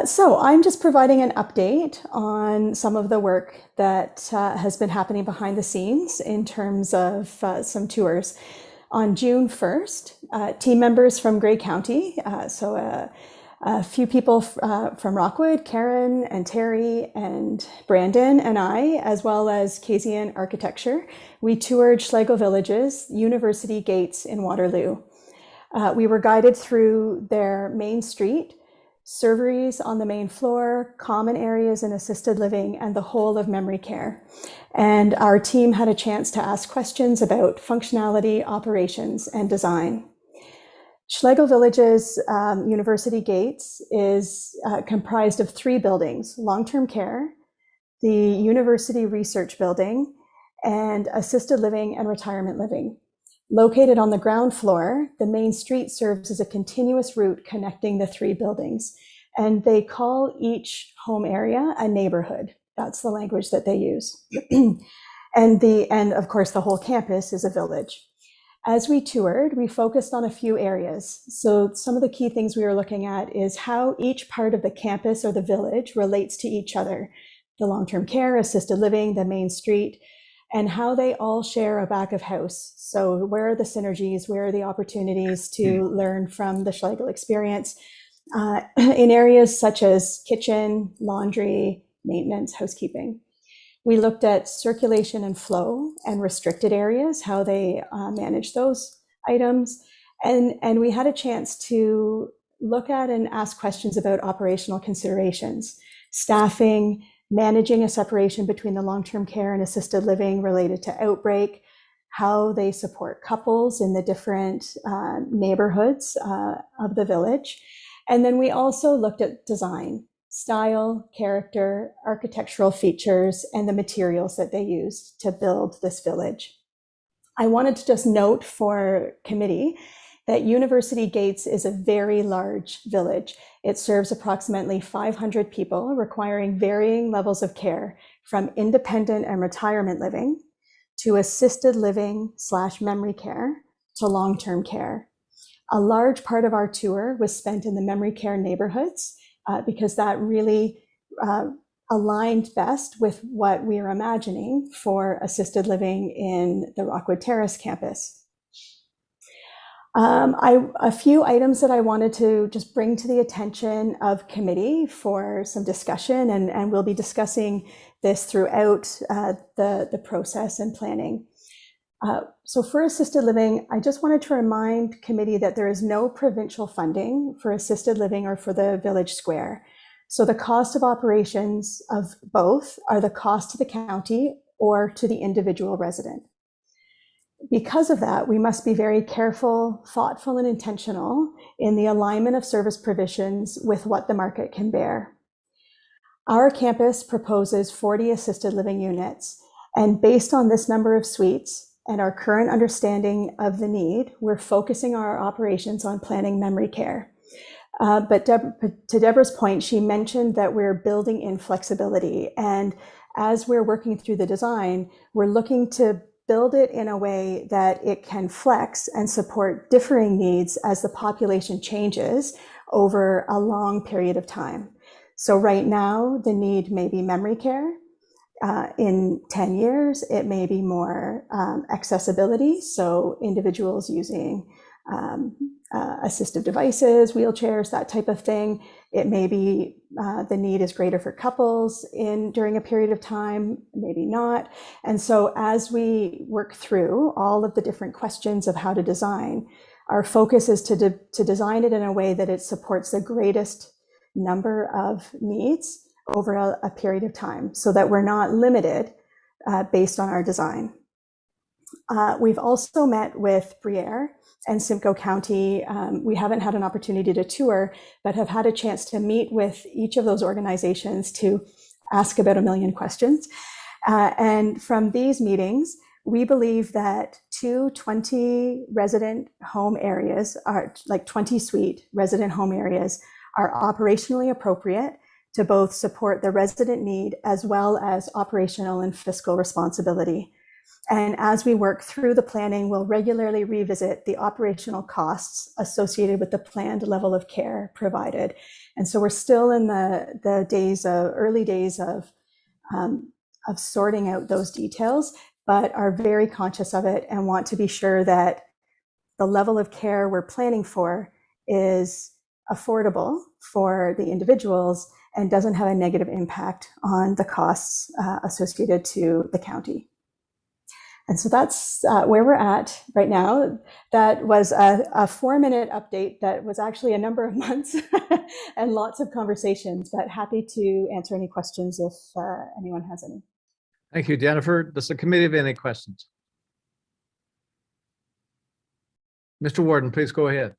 So I'm just providing an update on some of the work that has been happening behind the scenes in terms of some tours. On June 1st, team members from Grey County, so a few people from Rockwood, Karen and Terry and Brandon and I, as well as Kasian Architecture, we toured Schlegel Village's University Gates in Waterloo. We were guided through their main street, serveries on the main floor, common areas in assisted living, and the whole of memory care. And our team had a chance to ask questions about functionality, operations, and design. Schlegel Village's University Gates is comprised of 3 buildings: long-term care, the University Research Building, and assisted living and retirement living. Located on the ground floor, the main street serves as a continuous route connecting the three buildings, and they call each home area a neighborhood. That's the language that they use. And of course, the whole campus is a village. As we toured, we focused on a few areas. So some of the key things we were looking at is how each part of the campus or the village relates to each other. The long-term care, assisted living, the main street, and how they all share a back of house. So where are the synergies? Where are the opportunities to learn from the Schlegel experience in areas such as kitchen, laundry, maintenance, housekeeping? We looked at circulation and flow and restricted areas, how they manage those items. And we had a chance to look at and ask questions about operational considerations, staffing, managing a separation between the long-term care and assisted living related to outbreak, how they support couples in the different neighborhoods of the village. And then we also looked at design, style, character, architectural features, and the materials that they used to build this village. I wanted to just note for committee that University Gates is a very large village. It serves approximately 500 people, requiring varying levels of care, from independent and retirement living to assisted living / memory care to long-term care. A large part of our tour was spent in the memory care neighborhoods because that really aligned best with what we are imagining for assisted living in the Rockwood Terrace campus. A few items that I wanted to just bring to the attention of committee for some discussion, and we'll be discussing this throughout the process and planning. So for assisted living, I just wanted to remind committee that there is no provincial funding for assisted living or for the village square. So the cost of operations of both are the cost to the county or to the individual resident. Because of that, we must be very careful, thoughtful, and intentional in the alignment of service provisions with what the market can bear. Our campus proposes 40 assisted living units, and based on this number of suites and our current understanding of the need, we're focusing our operations on planning memory care. But to Deborah's point, she mentioned that we're building in flexibility, and as we're working through the design, we're looking to build it in a way that it can flex and support differing needs as the population changes over a long period of time. So right now, the need may be memory care. In 10 years, it may be more accessibility. So individuals using assistive devices, wheelchairs, that type of thing. It may be the need is greater for couples during a period of time, maybe not. And so as we work through all of the different questions of how to design, our focus is to design it in a way that it supports the greatest number of needs over a period of time so that we're not limited based on our design. We've also met with Briere and Simcoe County. We haven't had an opportunity to tour, but have had a chance to meet with each of those organizations to ask about 1 million questions. And from these meetings, we believe that 20 resident home areas are like 20 suite resident home areas are operationally appropriate to both support the resident need as well as operational and fiscal responsibility. And as we work through the planning, we'll regularly revisit the operational costs associated with the planned level of care provided. And so we're still in the early days of sorting out those details, but are very conscious of it and want to be sure that the level of care we're planning for is affordable for the individuals and doesn't have a negative impact on the costs associated to the county. And so that's where we're at right now. That was a 4-minute update that was actually a number of months and lots of conversations, but happy to answer any questions if anyone has any. Thank you, Jennifer. Does the committee have any questions? Mr. Warden, please go ahead.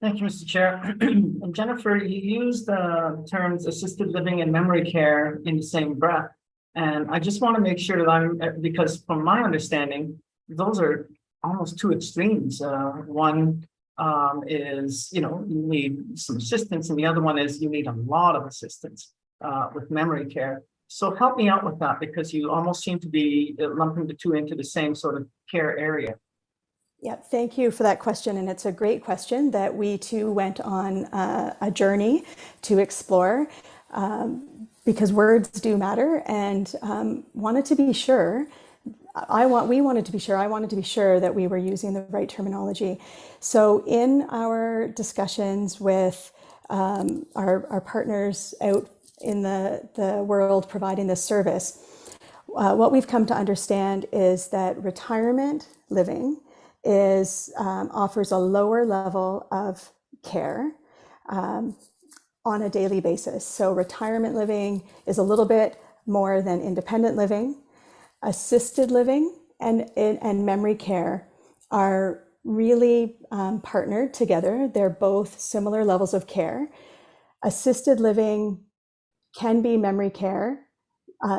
Thank you, Mr. Chair. And Jennifer, you used the terms assisted living and memory care in the same breath. And I just want to make sure that because from my understanding, those are almost two extremes. One is, you need some assistance, and the other one is you need a lot of assistance with memory care. So help me out with that, because you almost seem to be lumping the two into the same sort of care area. Yeah, thank you for that question. And it's a great question that we too went on a journey to explore, because words do matter, and wanted to be sure. I wanted to be sure that we were using the right terminology. So in our discussions with our partners out in the world providing this service, what we've come to understand is that retirement living offers a lower level of care on a daily basis. So retirement living is a little bit more than independent living. Assisted living and memory care are really partnered together. They're both similar levels of care. Assisted living can be memory care.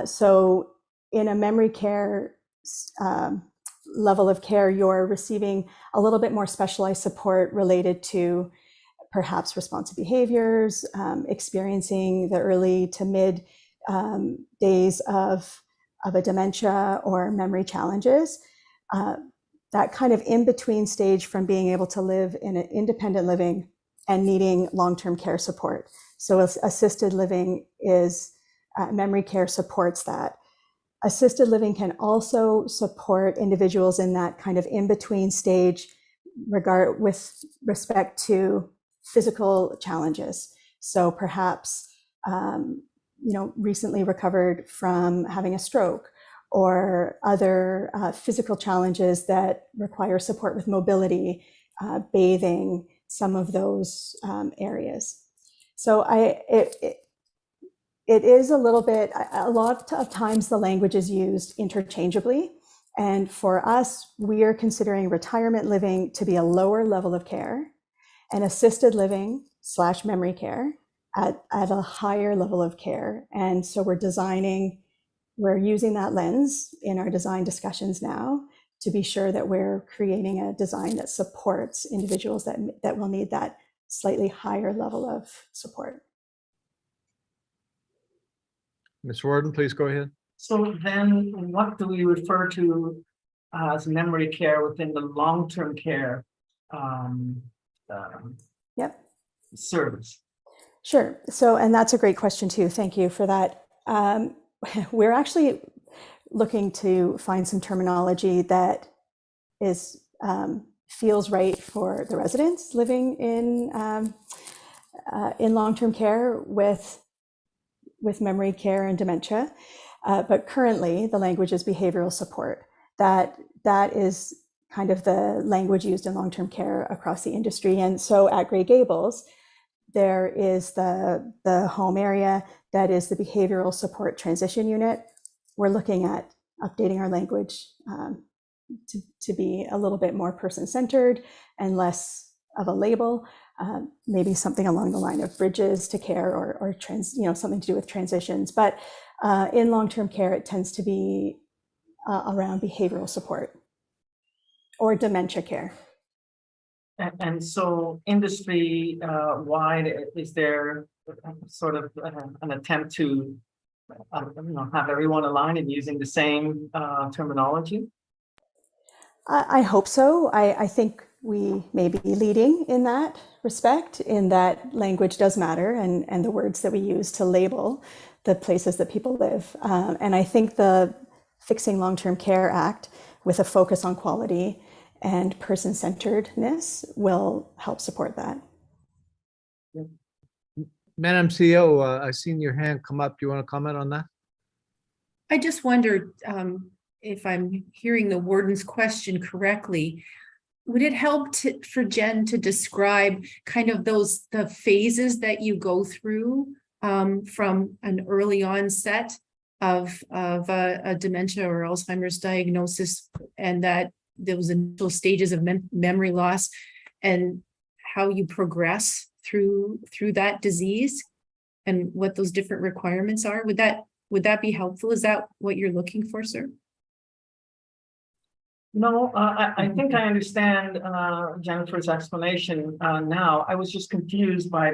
So in a memory care level of care, you're receiving a little bit more specialized support related to perhaps responsive behaviors, experiencing the early to mid days of a dementia or memory challenges. That kind of in-between stage from being able to live in an independent living and needing long-term care support. So assisted living is, memory care supports that. Assisted living can also support individuals in that kind of in-between stage with respect to physical challenges. So perhaps, recently recovered from having a stroke or other physical challenges that require support with mobility, bathing, some of those areas. So it is a lot of times the language is used interchangeably. And for us, we are considering retirement living to be a lower level of care and assisted living / memory care at a higher level of care. And so we're using that lens in our design discussions now to be sure that we're creating a design that supports individuals that will need that slightly higher level of support. Ms. Warden, please go ahead. So then what do we refer to as memory care within the long-term care service? Sure. So, and that's a great question too. Thank you for that. We're actually looking to find some terminology that feels right for the residents living in long-term care with memory care and dementia. But currently the language is behavioral support. That is kind of the language used in long-term care across the industry. And so at Grey Gables, there is the home area that is the behavioral support transition unit. We're looking at updating our language to be a little bit more person-centered and less of a label, maybe something along the line of bridges to care or something to do with transitions. But in long-term care, it tends to be around behavioral support or dementia care. And so industry wide, is there sort of an attempt to have everyone aligned and using the same terminology? I hope so. I think we may be leading in that respect, in that language does matter, and the words that we use to label the places that people live. And I think the Fixing Long-Term Care Act, with a focus on quality and person-centeredness, will help support that. Madam CEO, I've seen your hand come up. Do you want to comment on that? I just wondered if I'm hearing the warden's question correctly. Would it help for Jen to describe kind of the phases that you go through from an early onset of a dementia or Alzheimer's diagnosis, and that those initial stages of memory loss, and how you progress through that disease and what those different requirements are? Would that Would that be helpful? Is that what you're looking for, sir? No, I think I understand Jennifer's explanation now. I was just confused by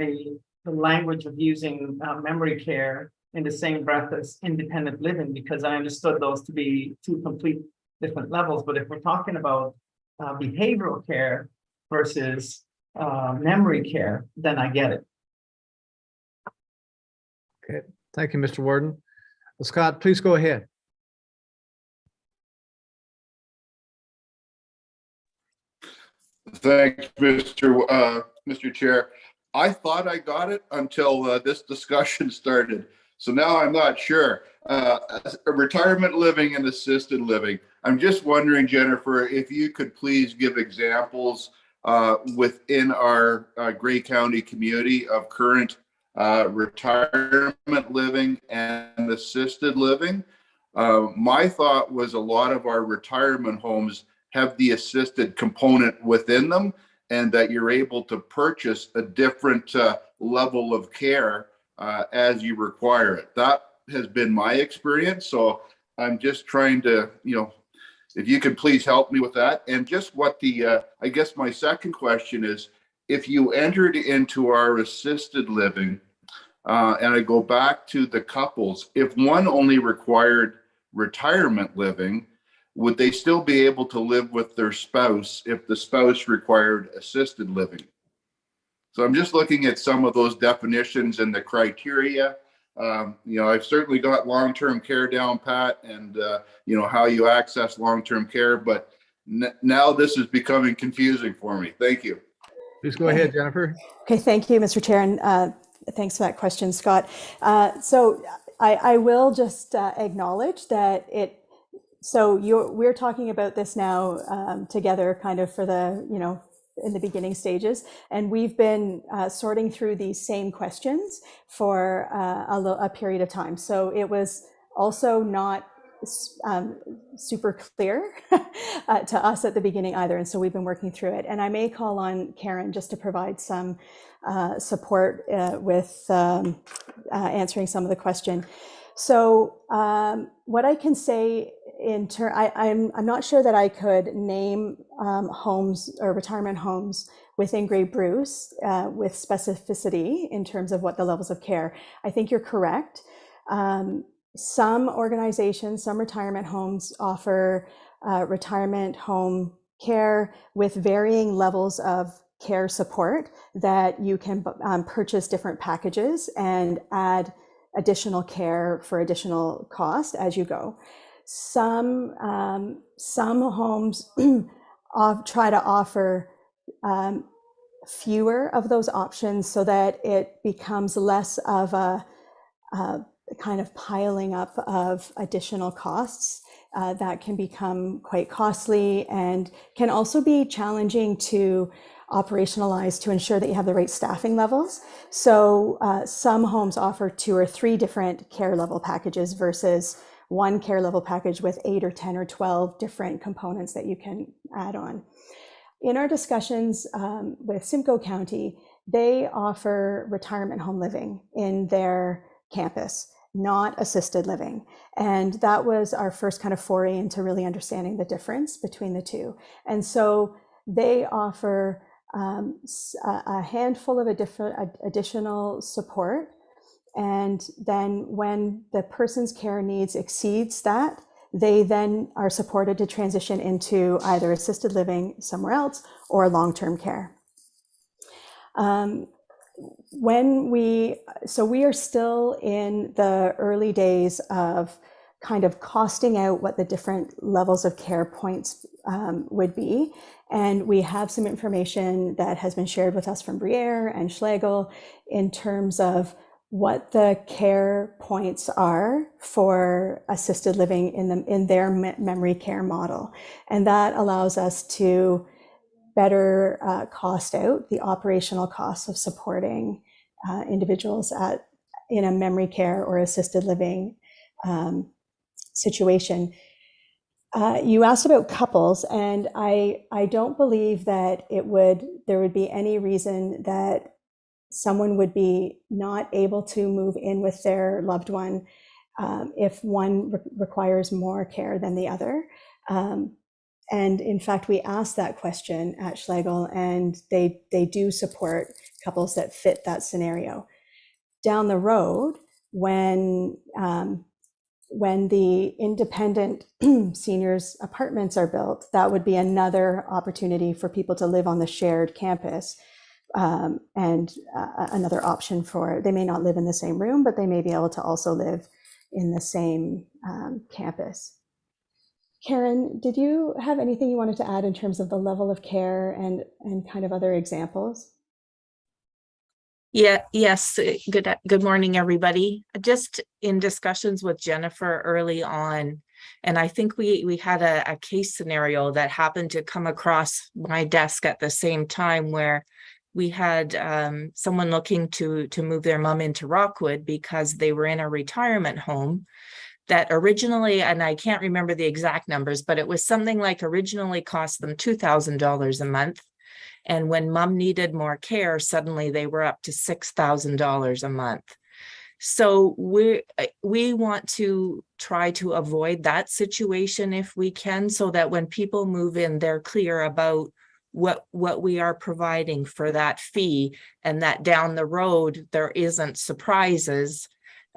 the language of using memory care in the same breath as independent living, because I understood those to be two complete different levels. But if we're talking about behavioral care versus memory care, then I get it. Okay, thank you, Mr. Warden. Scott, please go ahead. Thanks, Mr. Chair. I thought I got it until this discussion started. So now I'm not sure. Retirement living and assisted living. I'm just wondering, Jennifer, if you could please give examples within our Grey County community of current retirement living and assisted living. My thought was a lot of our retirement homes have the assisted component within them, and that you're able to purchase a different level of care as you require it. That has been my experience. So I'm just trying to, if you could please help me with that. And just what I guess my second question is, if you entered into our assisted living, and I go back to the couples, if one only required retirement living, would they still be able to live with their spouse if the spouse required assisted living? So I'm just looking at some of those definitions and the criteria. I've certainly got long-term care down pat, and how you access long-term care, but now this is becoming confusing for me. Thank you. Please go ahead, Jennifer. Okay, thank you, Mr. Chair, and thanks for that question, Scott. So I will just acknowledge that we're talking about this now together, kind of for the, in the beginning stages, and we've been sorting through these same questions for a period of time. So it was also not super clear to us at the beginning either, and so we've been working through it. And I may call on Karen just to provide some support with answering some of the question. So what I can say I'm not sure that I could name homes or retirement homes within Grey Bruce with specificity in terms of what the levels of care. I think you're correct. Some organizations, some retirement homes offer retirement home care with varying levels of care support that you can purchase different packages and add additional care for additional cost as you go. Some homes try to offer fewer of those options so that it becomes less of a kind of piling up of additional costs that can become quite costly and can also be challenging to operationalize to ensure that you have the right staffing levels. So some homes offer 2 or 3 different care level packages versus one care level package with 8 or 10 or 12 different components that you can add on. In our discussions with Simcoe County, they offer retirement home living in their campus, not assisted living. And that was our first kind of foray into really understanding the difference between the two. And so they offer a handful of additional support. And then when the person's care needs exceeds that, they then are supported to transition into either assisted living somewhere else or long-term care. So we are still in the early days of kind of costing out what the different levels of care points would be. And we have some information that has been shared with us from Briere and Schlegel in terms of what the care points are for assisted living in their memory care model. And that allows us to better cost out the operational costs of supporting individuals in a memory care or assisted living situation. You asked about couples, and I don't believe that there would be any reason that someone would be not able to move in with their loved one if one requires more care than the other. And in fact, we asked that question at Schlegel, and they do support couples that fit that scenario. Down the road, when the independent seniors apartments are built, that would be another opportunity for people to live on the shared campus, and another option for, they may not live in the same room, but they may be able to also live in the same campus. Karen, did you have anything you wanted to add in terms of the level of care and kind of other examples? Yes. Good morning, everybody. Just in discussions with Jennifer early on, and I think we had a case scenario that happened to come across my desk at the same time, where we had someone looking to move their mom into Rockwood because they were in a retirement home that originally, and I can't remember the exact numbers, but it was something like originally cost them $2,000 a month. And when mom needed more care, suddenly they were up to $6,000 a month. So we want to try to avoid that situation if we can, so that when people move in, they're clear about what we are providing for that fee, and that down the road, there isn't surprises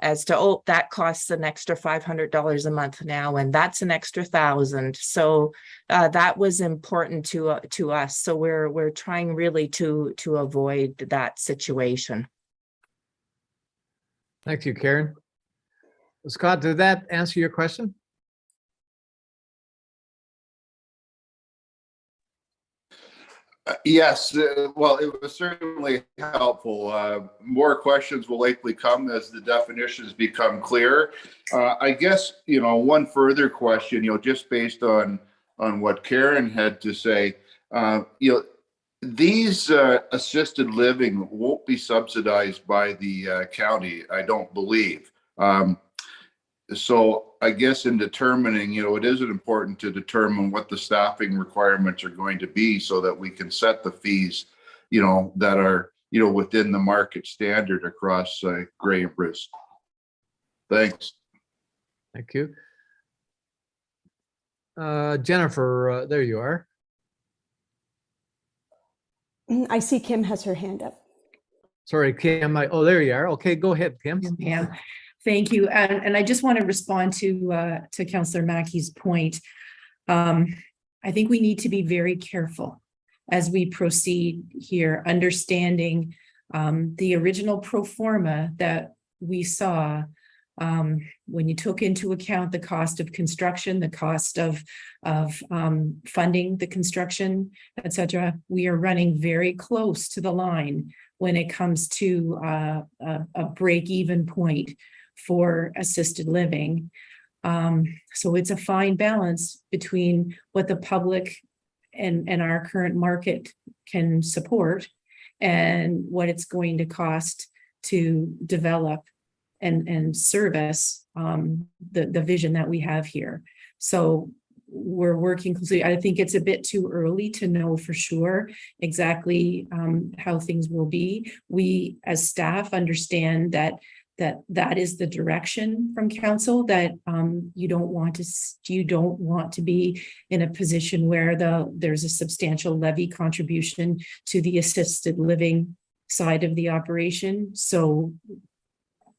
as to, oh, that costs an extra $500 a month now, and that's an extra $1,000. So that was important to us. So we're trying really to avoid that situation. Thank you, Karen. Scott, did that answer your question? Yes, well, it was certainly helpful. More questions will likely come as the definitions become clearer. I guess, one further question, just based on what Karen had to say, these assisted living won't be subsidized by the county, I don't believe. So I guess in determining, it is important to determine what the staffing requirements are going to be, so that we can set the fees, that are, within the market standard across Grey and Bruce. Thanks. Thank you. Jennifer, there you are. I see Kim has her hand up. Sorry, Kim. Oh, there you are. Okay, go ahead, Kim. Yeah. Thank you. And I just want to respond to Councillor Mackey's point. I think we need to be very careful as we proceed here, understanding the original pro forma that we saw, when you took into account the cost of construction, the cost of funding the construction, etc. We are running very close to the line when it comes to a break-even point for assisted living. So it's a fine balance between what the public and our current market can support and what it's going to cost to develop and service the vision that we have here. So we're working closely. I think it's a bit too early to know for sure exactly how things will be. We as staff understand that is the direction from council, that you don't want to be in a position where there's a substantial levy contribution to the assisted living side of the operation. So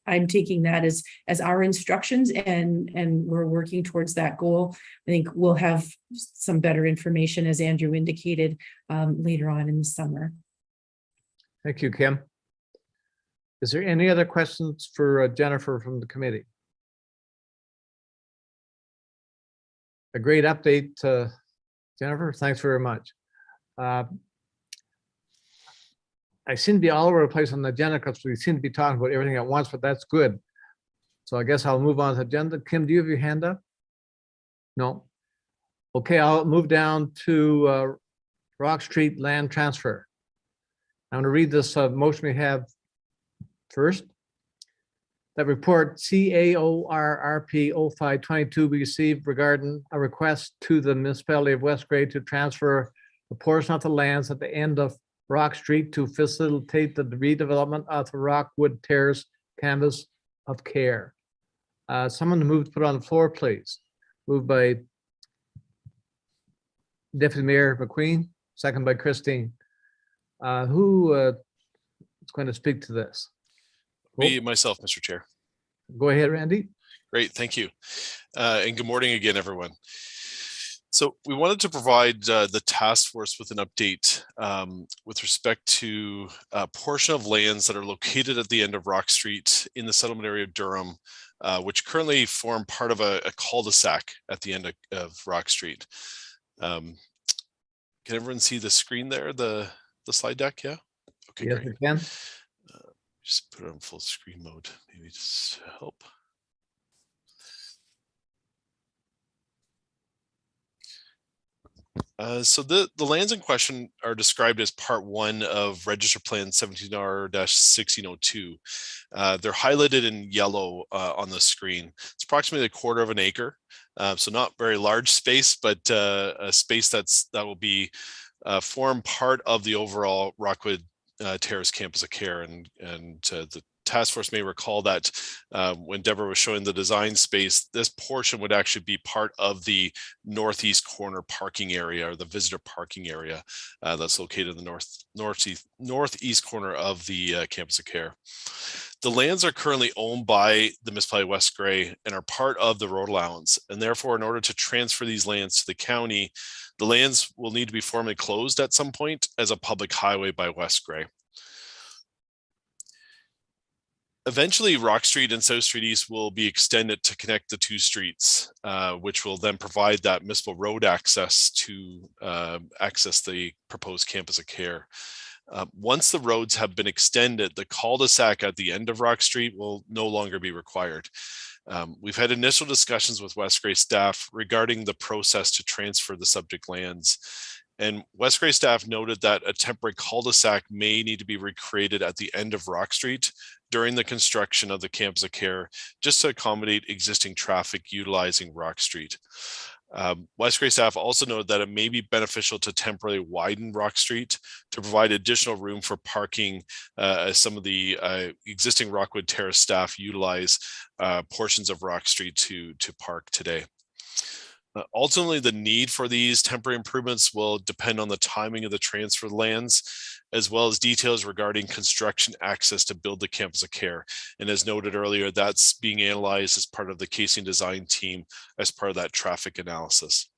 I'm taking that as our instructions, and we're working towards that goal. I think we'll have some better information, as Andrew indicated, later on in the summer. Thank you, Kim. Is there any other questions for Jennifer from the committee? A great update, Jennifer. Thanks very much. I seem to be all over the place on the agenda because we seem to be talking about everything at once, but that's good. So I guess I'll move on to the agenda. Kim, do you have your hand up? No. Okay, I'll move down to Rock Street land transfer. I'm going to read this motion we have first. That report CAORRP 0522 we received regarding a request to the municipality of West Grey to transfer a portion of the lands at the end of Rock Street to facilitate the redevelopment of the Rockwood Terrace Canvas of Care. Someone to move to put on the floor, please. Moved by Deputy Mayor McQueen, second by Christine. Who is going to speak to this? Me, myself, Mr. Chair. Go ahead, Randy. Great, thank you. And good morning again, everyone. So we wanted to provide the task force with an update with respect to a portion of lands that are located at the end of Rock Street in the settlement area of Durham, which currently form part of a cul-de-sac at the end of Rock Street. Can everyone see the screen there, the slide deck? Yeah. Okay, yes, great. we can. Just put it on full screen mode, maybe just to help. So the lands in question are described as part 1 of Register Plan 17R-1602. They're highlighted in yellow on the screen. It's approximately 1/4 of an acre, so not very large space, but a space that will be form part of the overall Rockwood Terrace Campus of Care. And the task force may recall that when Deborah was showing the design space, this portion would actually be part of the northeast corner parking area, or the visitor parking area that's located in the northeast corner of the Campus of Care. The lands are currently owned by the municipality of West Grey and are part of the road allowance. And therefore, in order to transfer these lands to the county, the lands will need to be formally closed at some point as a public highway by West Grey. Eventually, Rock Street and South Street East will be extended to connect the 2 streets, which will then provide that municipal road access to access the proposed Campus of Care. Once the roads have been extended, the cul-de-sac at the end of Rock Street will no longer be required. We've had initial discussions with West Grey staff regarding the process to transfer the subject lands. And West Grey staff noted that a temporary cul-de-sac may need to be recreated at the end of Rock Street during the construction of the Campus of Care, just to accommodate existing traffic utilizing Rock Street. West Grey staff also noted that it may be beneficial to temporarily widen Rock Street to provide additional room for parking as some of the existing Rockwood Terrace staff utilize portions of Rock Street to park today. Ultimately, the need for these temporary improvements will depend on the timing of the transfer of lands, as well as details regarding construction access to build the Campus of Care. And as noted earlier, that's being analyzed as part of the casing design team as part of that traffic analysis.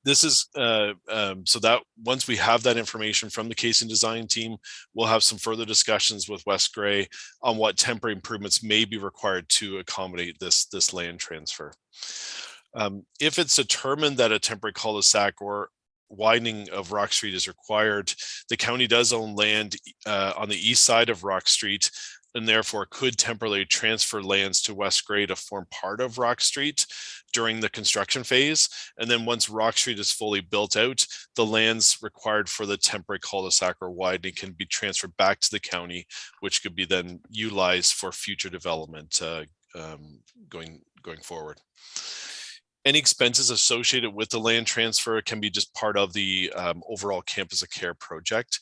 This is so that once we have that information from the casing design team, we'll have some further discussions with West Grey on what temporary improvements may be required to accommodate this land transfer. If it's determined that a temporary cul-de-sac or widening of Rock Street is required, the county does own land on the east side of Rock Street, and therefore could temporarily transfer lands to West Grey to form part of Rock Street during the construction phase. And then once Rock Street is fully built out, the lands required for the temporary cul-de-sac or widening can be transferred back to the county, which could be then utilized for future development going forward. Any expenses associated with the land transfer can be just part of the overall Campus of Care project.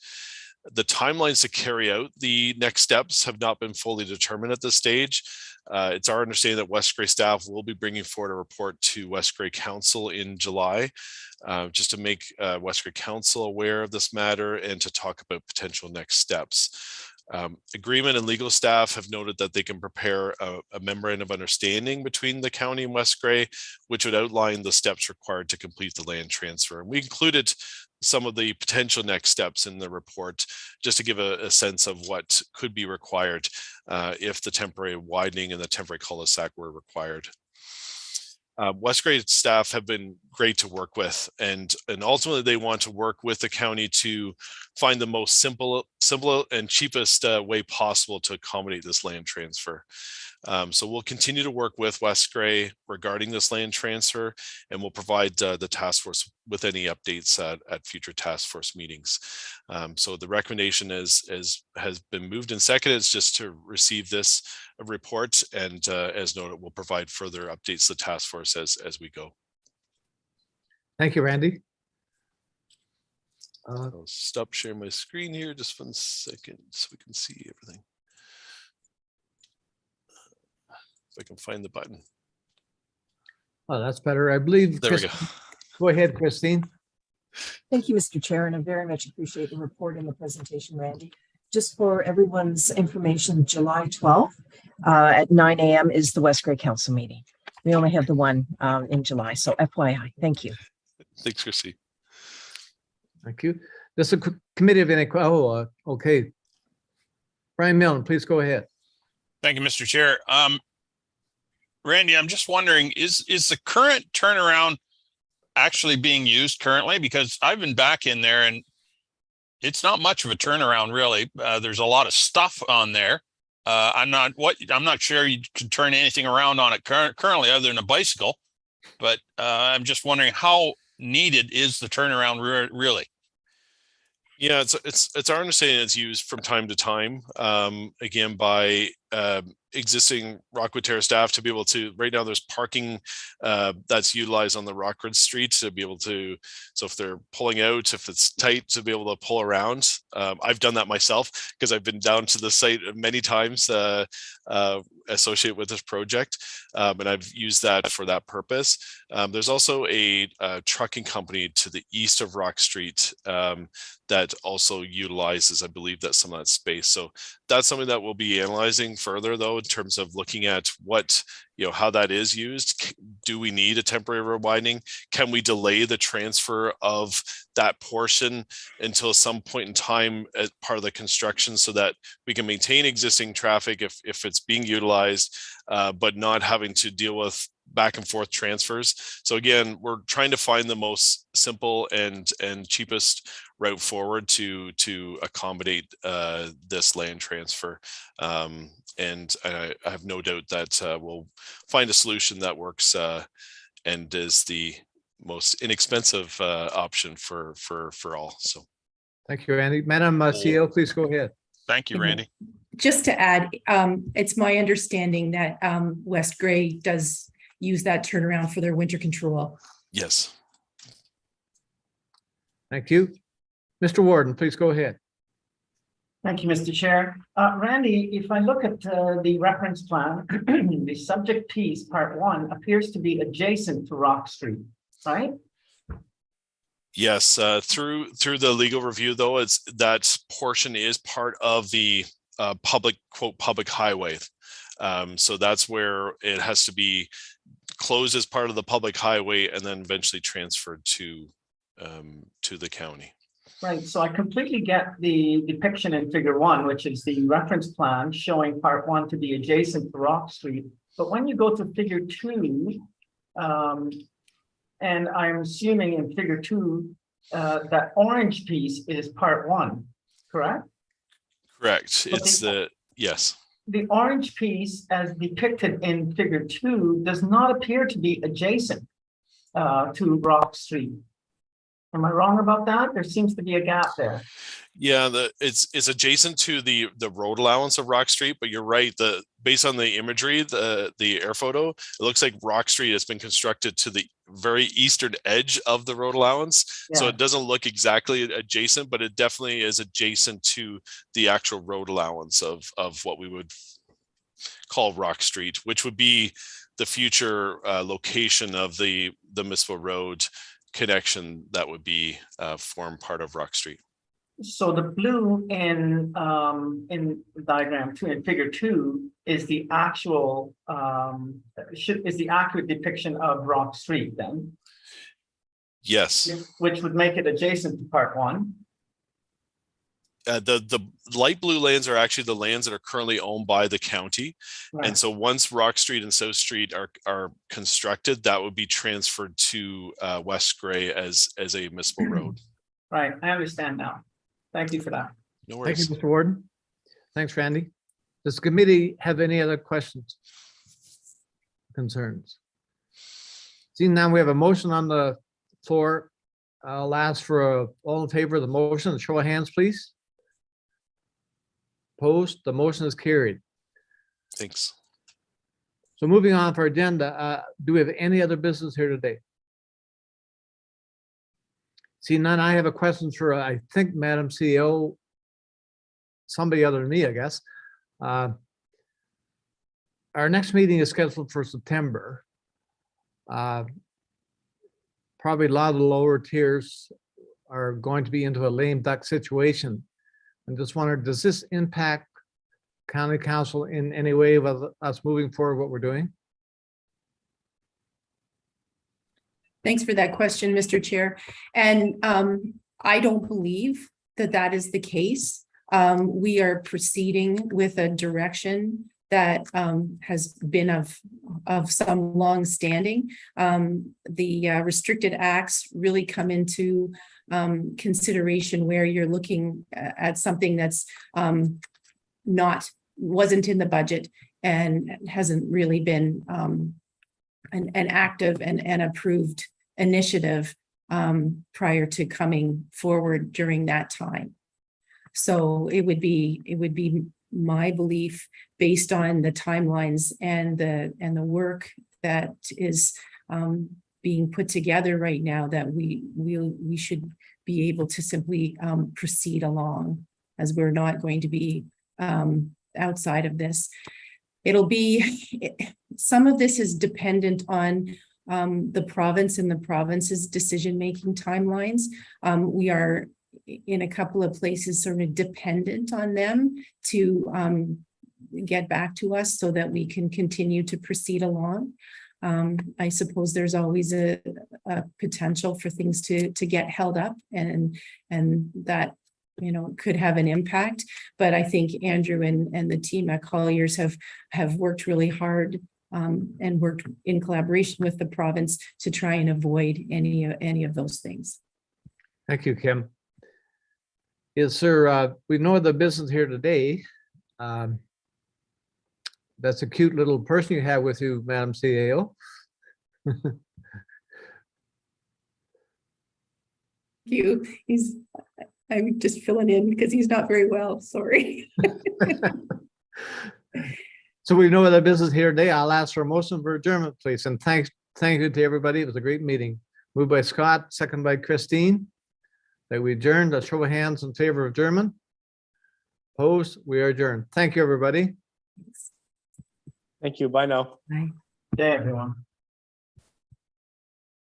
The timelines to carry out the next steps have not been fully determined at this stage. It's our understanding that West Grey staff will be bringing forward a report to West Grey Council in July, just to make West Grey Council aware of this matter and to talk about potential next steps. Agreement and legal staff have noted that they can prepare a memorandum of understanding between the county and West Grey, which would outline the steps required to complete the land transfer. And we included some of the potential next steps in the report, just to give a sense of what could be required if the temporary widening and the temporary cul-de-sac were required. West Grey staff have been great to work with, and ultimately they want to work with the county to find the most simple and cheapest way possible to accommodate this land transfer. So we'll continue to work with West Grey regarding this land transfer, and we'll provide the task force with any updates at future task force meetings. So the recommendation has been moved and seconded. It's just to receive this report, and as noted, we'll provide further updates to the task force as we go. Thank you, Randy. I'll stop sharing my screen here just 1 second so we can see everything. If I can find the button. Oh, that's better. I believe. There we go. Go ahead, Christine. Thank you, Mr. Chair, and I very much appreciate the report and the presentation, Randy. Just for everyone's information, July 12th at 9 a.m. is the West Grey Council meeting. We only have the one in July, so FYI. Thank you. Thanks, Christy. Thank you. This is a committee of any, okay. Brian Milne, please go ahead. Thank you, Mr. Chair. Randy, I'm just wondering, is the current turnaround actually being used currently? Because I've been back in there and it's not much of a turnaround, really. There's a lot of stuff on there. I'm not sure you can turn anything around on it currently other than a bicycle, but I'm just wondering how needed is the turnaround really? Yeah, it's our understanding it's used from time to time, again, by existing Rockwood Terrace staff to be able to, right now there's parking that's utilized on the Rockwood Street to be able to, so if they're pulling out, if it's tight, to be able to pull around. I've done that myself because I've been down to the site many times associated with this project, and I've used that for that purpose. There's also a trucking company to the east of Rock Street that also utilizes, I believe, that some of that space. So that's something that we'll be analyzing further, though, in terms of looking at what, how that is used. Do we need a temporary road widening? Can we delay the transfer of that portion until some point in time as part of the construction so that we can maintain existing traffic if it's being utilized, but not having to deal with back and forth transfers? So again, we're trying to find the most simple and cheapest route forward to accommodate this land transfer. And I have no doubt that we'll find a solution that works and is the most inexpensive option for all. So thank you, Randy. Madam CEO, please go ahead. Thank you, Randy. Just to add, it's my understanding that West Grey does use that turnaround for their winter control. Yes. Thank you. Mr. Warden, please go ahead. Thank you, Mr. Chair. Randy, if I look at the reference plan, the subject piece, part 1, appears to be adjacent to Rock Street, right? Yes, through the legal review, though, it's that portion is part of the public highway. So that's where it has to be closed as part of the public highway and then eventually transferred to the county. Right, so I completely get the depiction in figure 1, which is the reference plan showing part 1 to be adjacent to Rock Street. But when you go to figure 2, and I'm assuming in figure 2, that orange piece is part 1, correct? Correct. It's yes. The orange piece as depicted in figure 2 does not appear to be adjacent to Rock Street. Am I wrong about that? There seems to be a gap there. Yeah, it's adjacent to the road allowance of Rock Street, but you're right. Based on the imagery, the air photo, it looks like Rock Street has been constructed to the very eastern edge of the road allowance. Yeah. So it doesn't look exactly adjacent, but it definitely is adjacent to the actual road allowance of what we would call Rock Street, which would be the future location of the Misville Road connection that would be form part of Rock Street. So the blue in diagram 2 in figure 2 is the actual is the accurate depiction of Rock Street then? Yes. Which would make it adjacent to part 1. The light blue lands are actually the lands that are currently owned by the county. Right. And so once Rock Street and South Street are constructed, that would be transferred to West Grey as a municipal road. Right, I understand now. Thank you for that. No worries. Thank you, Mr. Warden. Thanks, Randy. Does the committee have any other questions, concerns? Seeing now we have a motion on the floor. I'll ask for all in favor of the motion. Show of hands, please. Opposed, the motion is carried. Thanks. So moving on for agenda, do we have any other business here today? See, none. I have a question for, I think, Madam CEO, somebody other than me, I guess. our next meeting is scheduled for September. Probably a lot of the lower tiers are going to be into a lame duck situation. I'm just wondering, does this impact county council in any way with us moving forward what we're doing? Thanks for that question, Mr. Chair. And I don't believe that that is the case. We are proceeding with a direction that has been of some long standing. The restricted acts really come into consideration where you're looking at something that's wasn't in the budget and hasn't really been an active and approved initiative prior to coming forward during that time. So it would be my belief, based on the timelines and the work that is being put together right now, that we should be able to simply proceed along, as we're not going to be outside of this. It'll be, some of this is dependent on the province and the province's decision-making timelines. We are in a couple of places sort of dependent on them to get back to us so that we can continue to proceed along. I suppose there's always a potential for things to get held up, and that, you know, could have an impact. But I think Andrew and the team at Colliers have worked really hard and worked in collaboration with the province to try and avoid any of those things. Thank you, Kim. Yes, sir. We know the business here today. That's a cute little person you have with you, Madam CAO. You. I'm just filling in because he's not very well. Sorry. So we know the business here today. I'll ask for a motion for adjournment, please. And thank you to everybody. It was a great meeting. Moved by Scott, second by Christine. That we adjourned. A show of hands in favor of adjournment. Opposed? We are adjourned. Thank you, everybody. Thank you. Bye now. Bye. Day, everyone.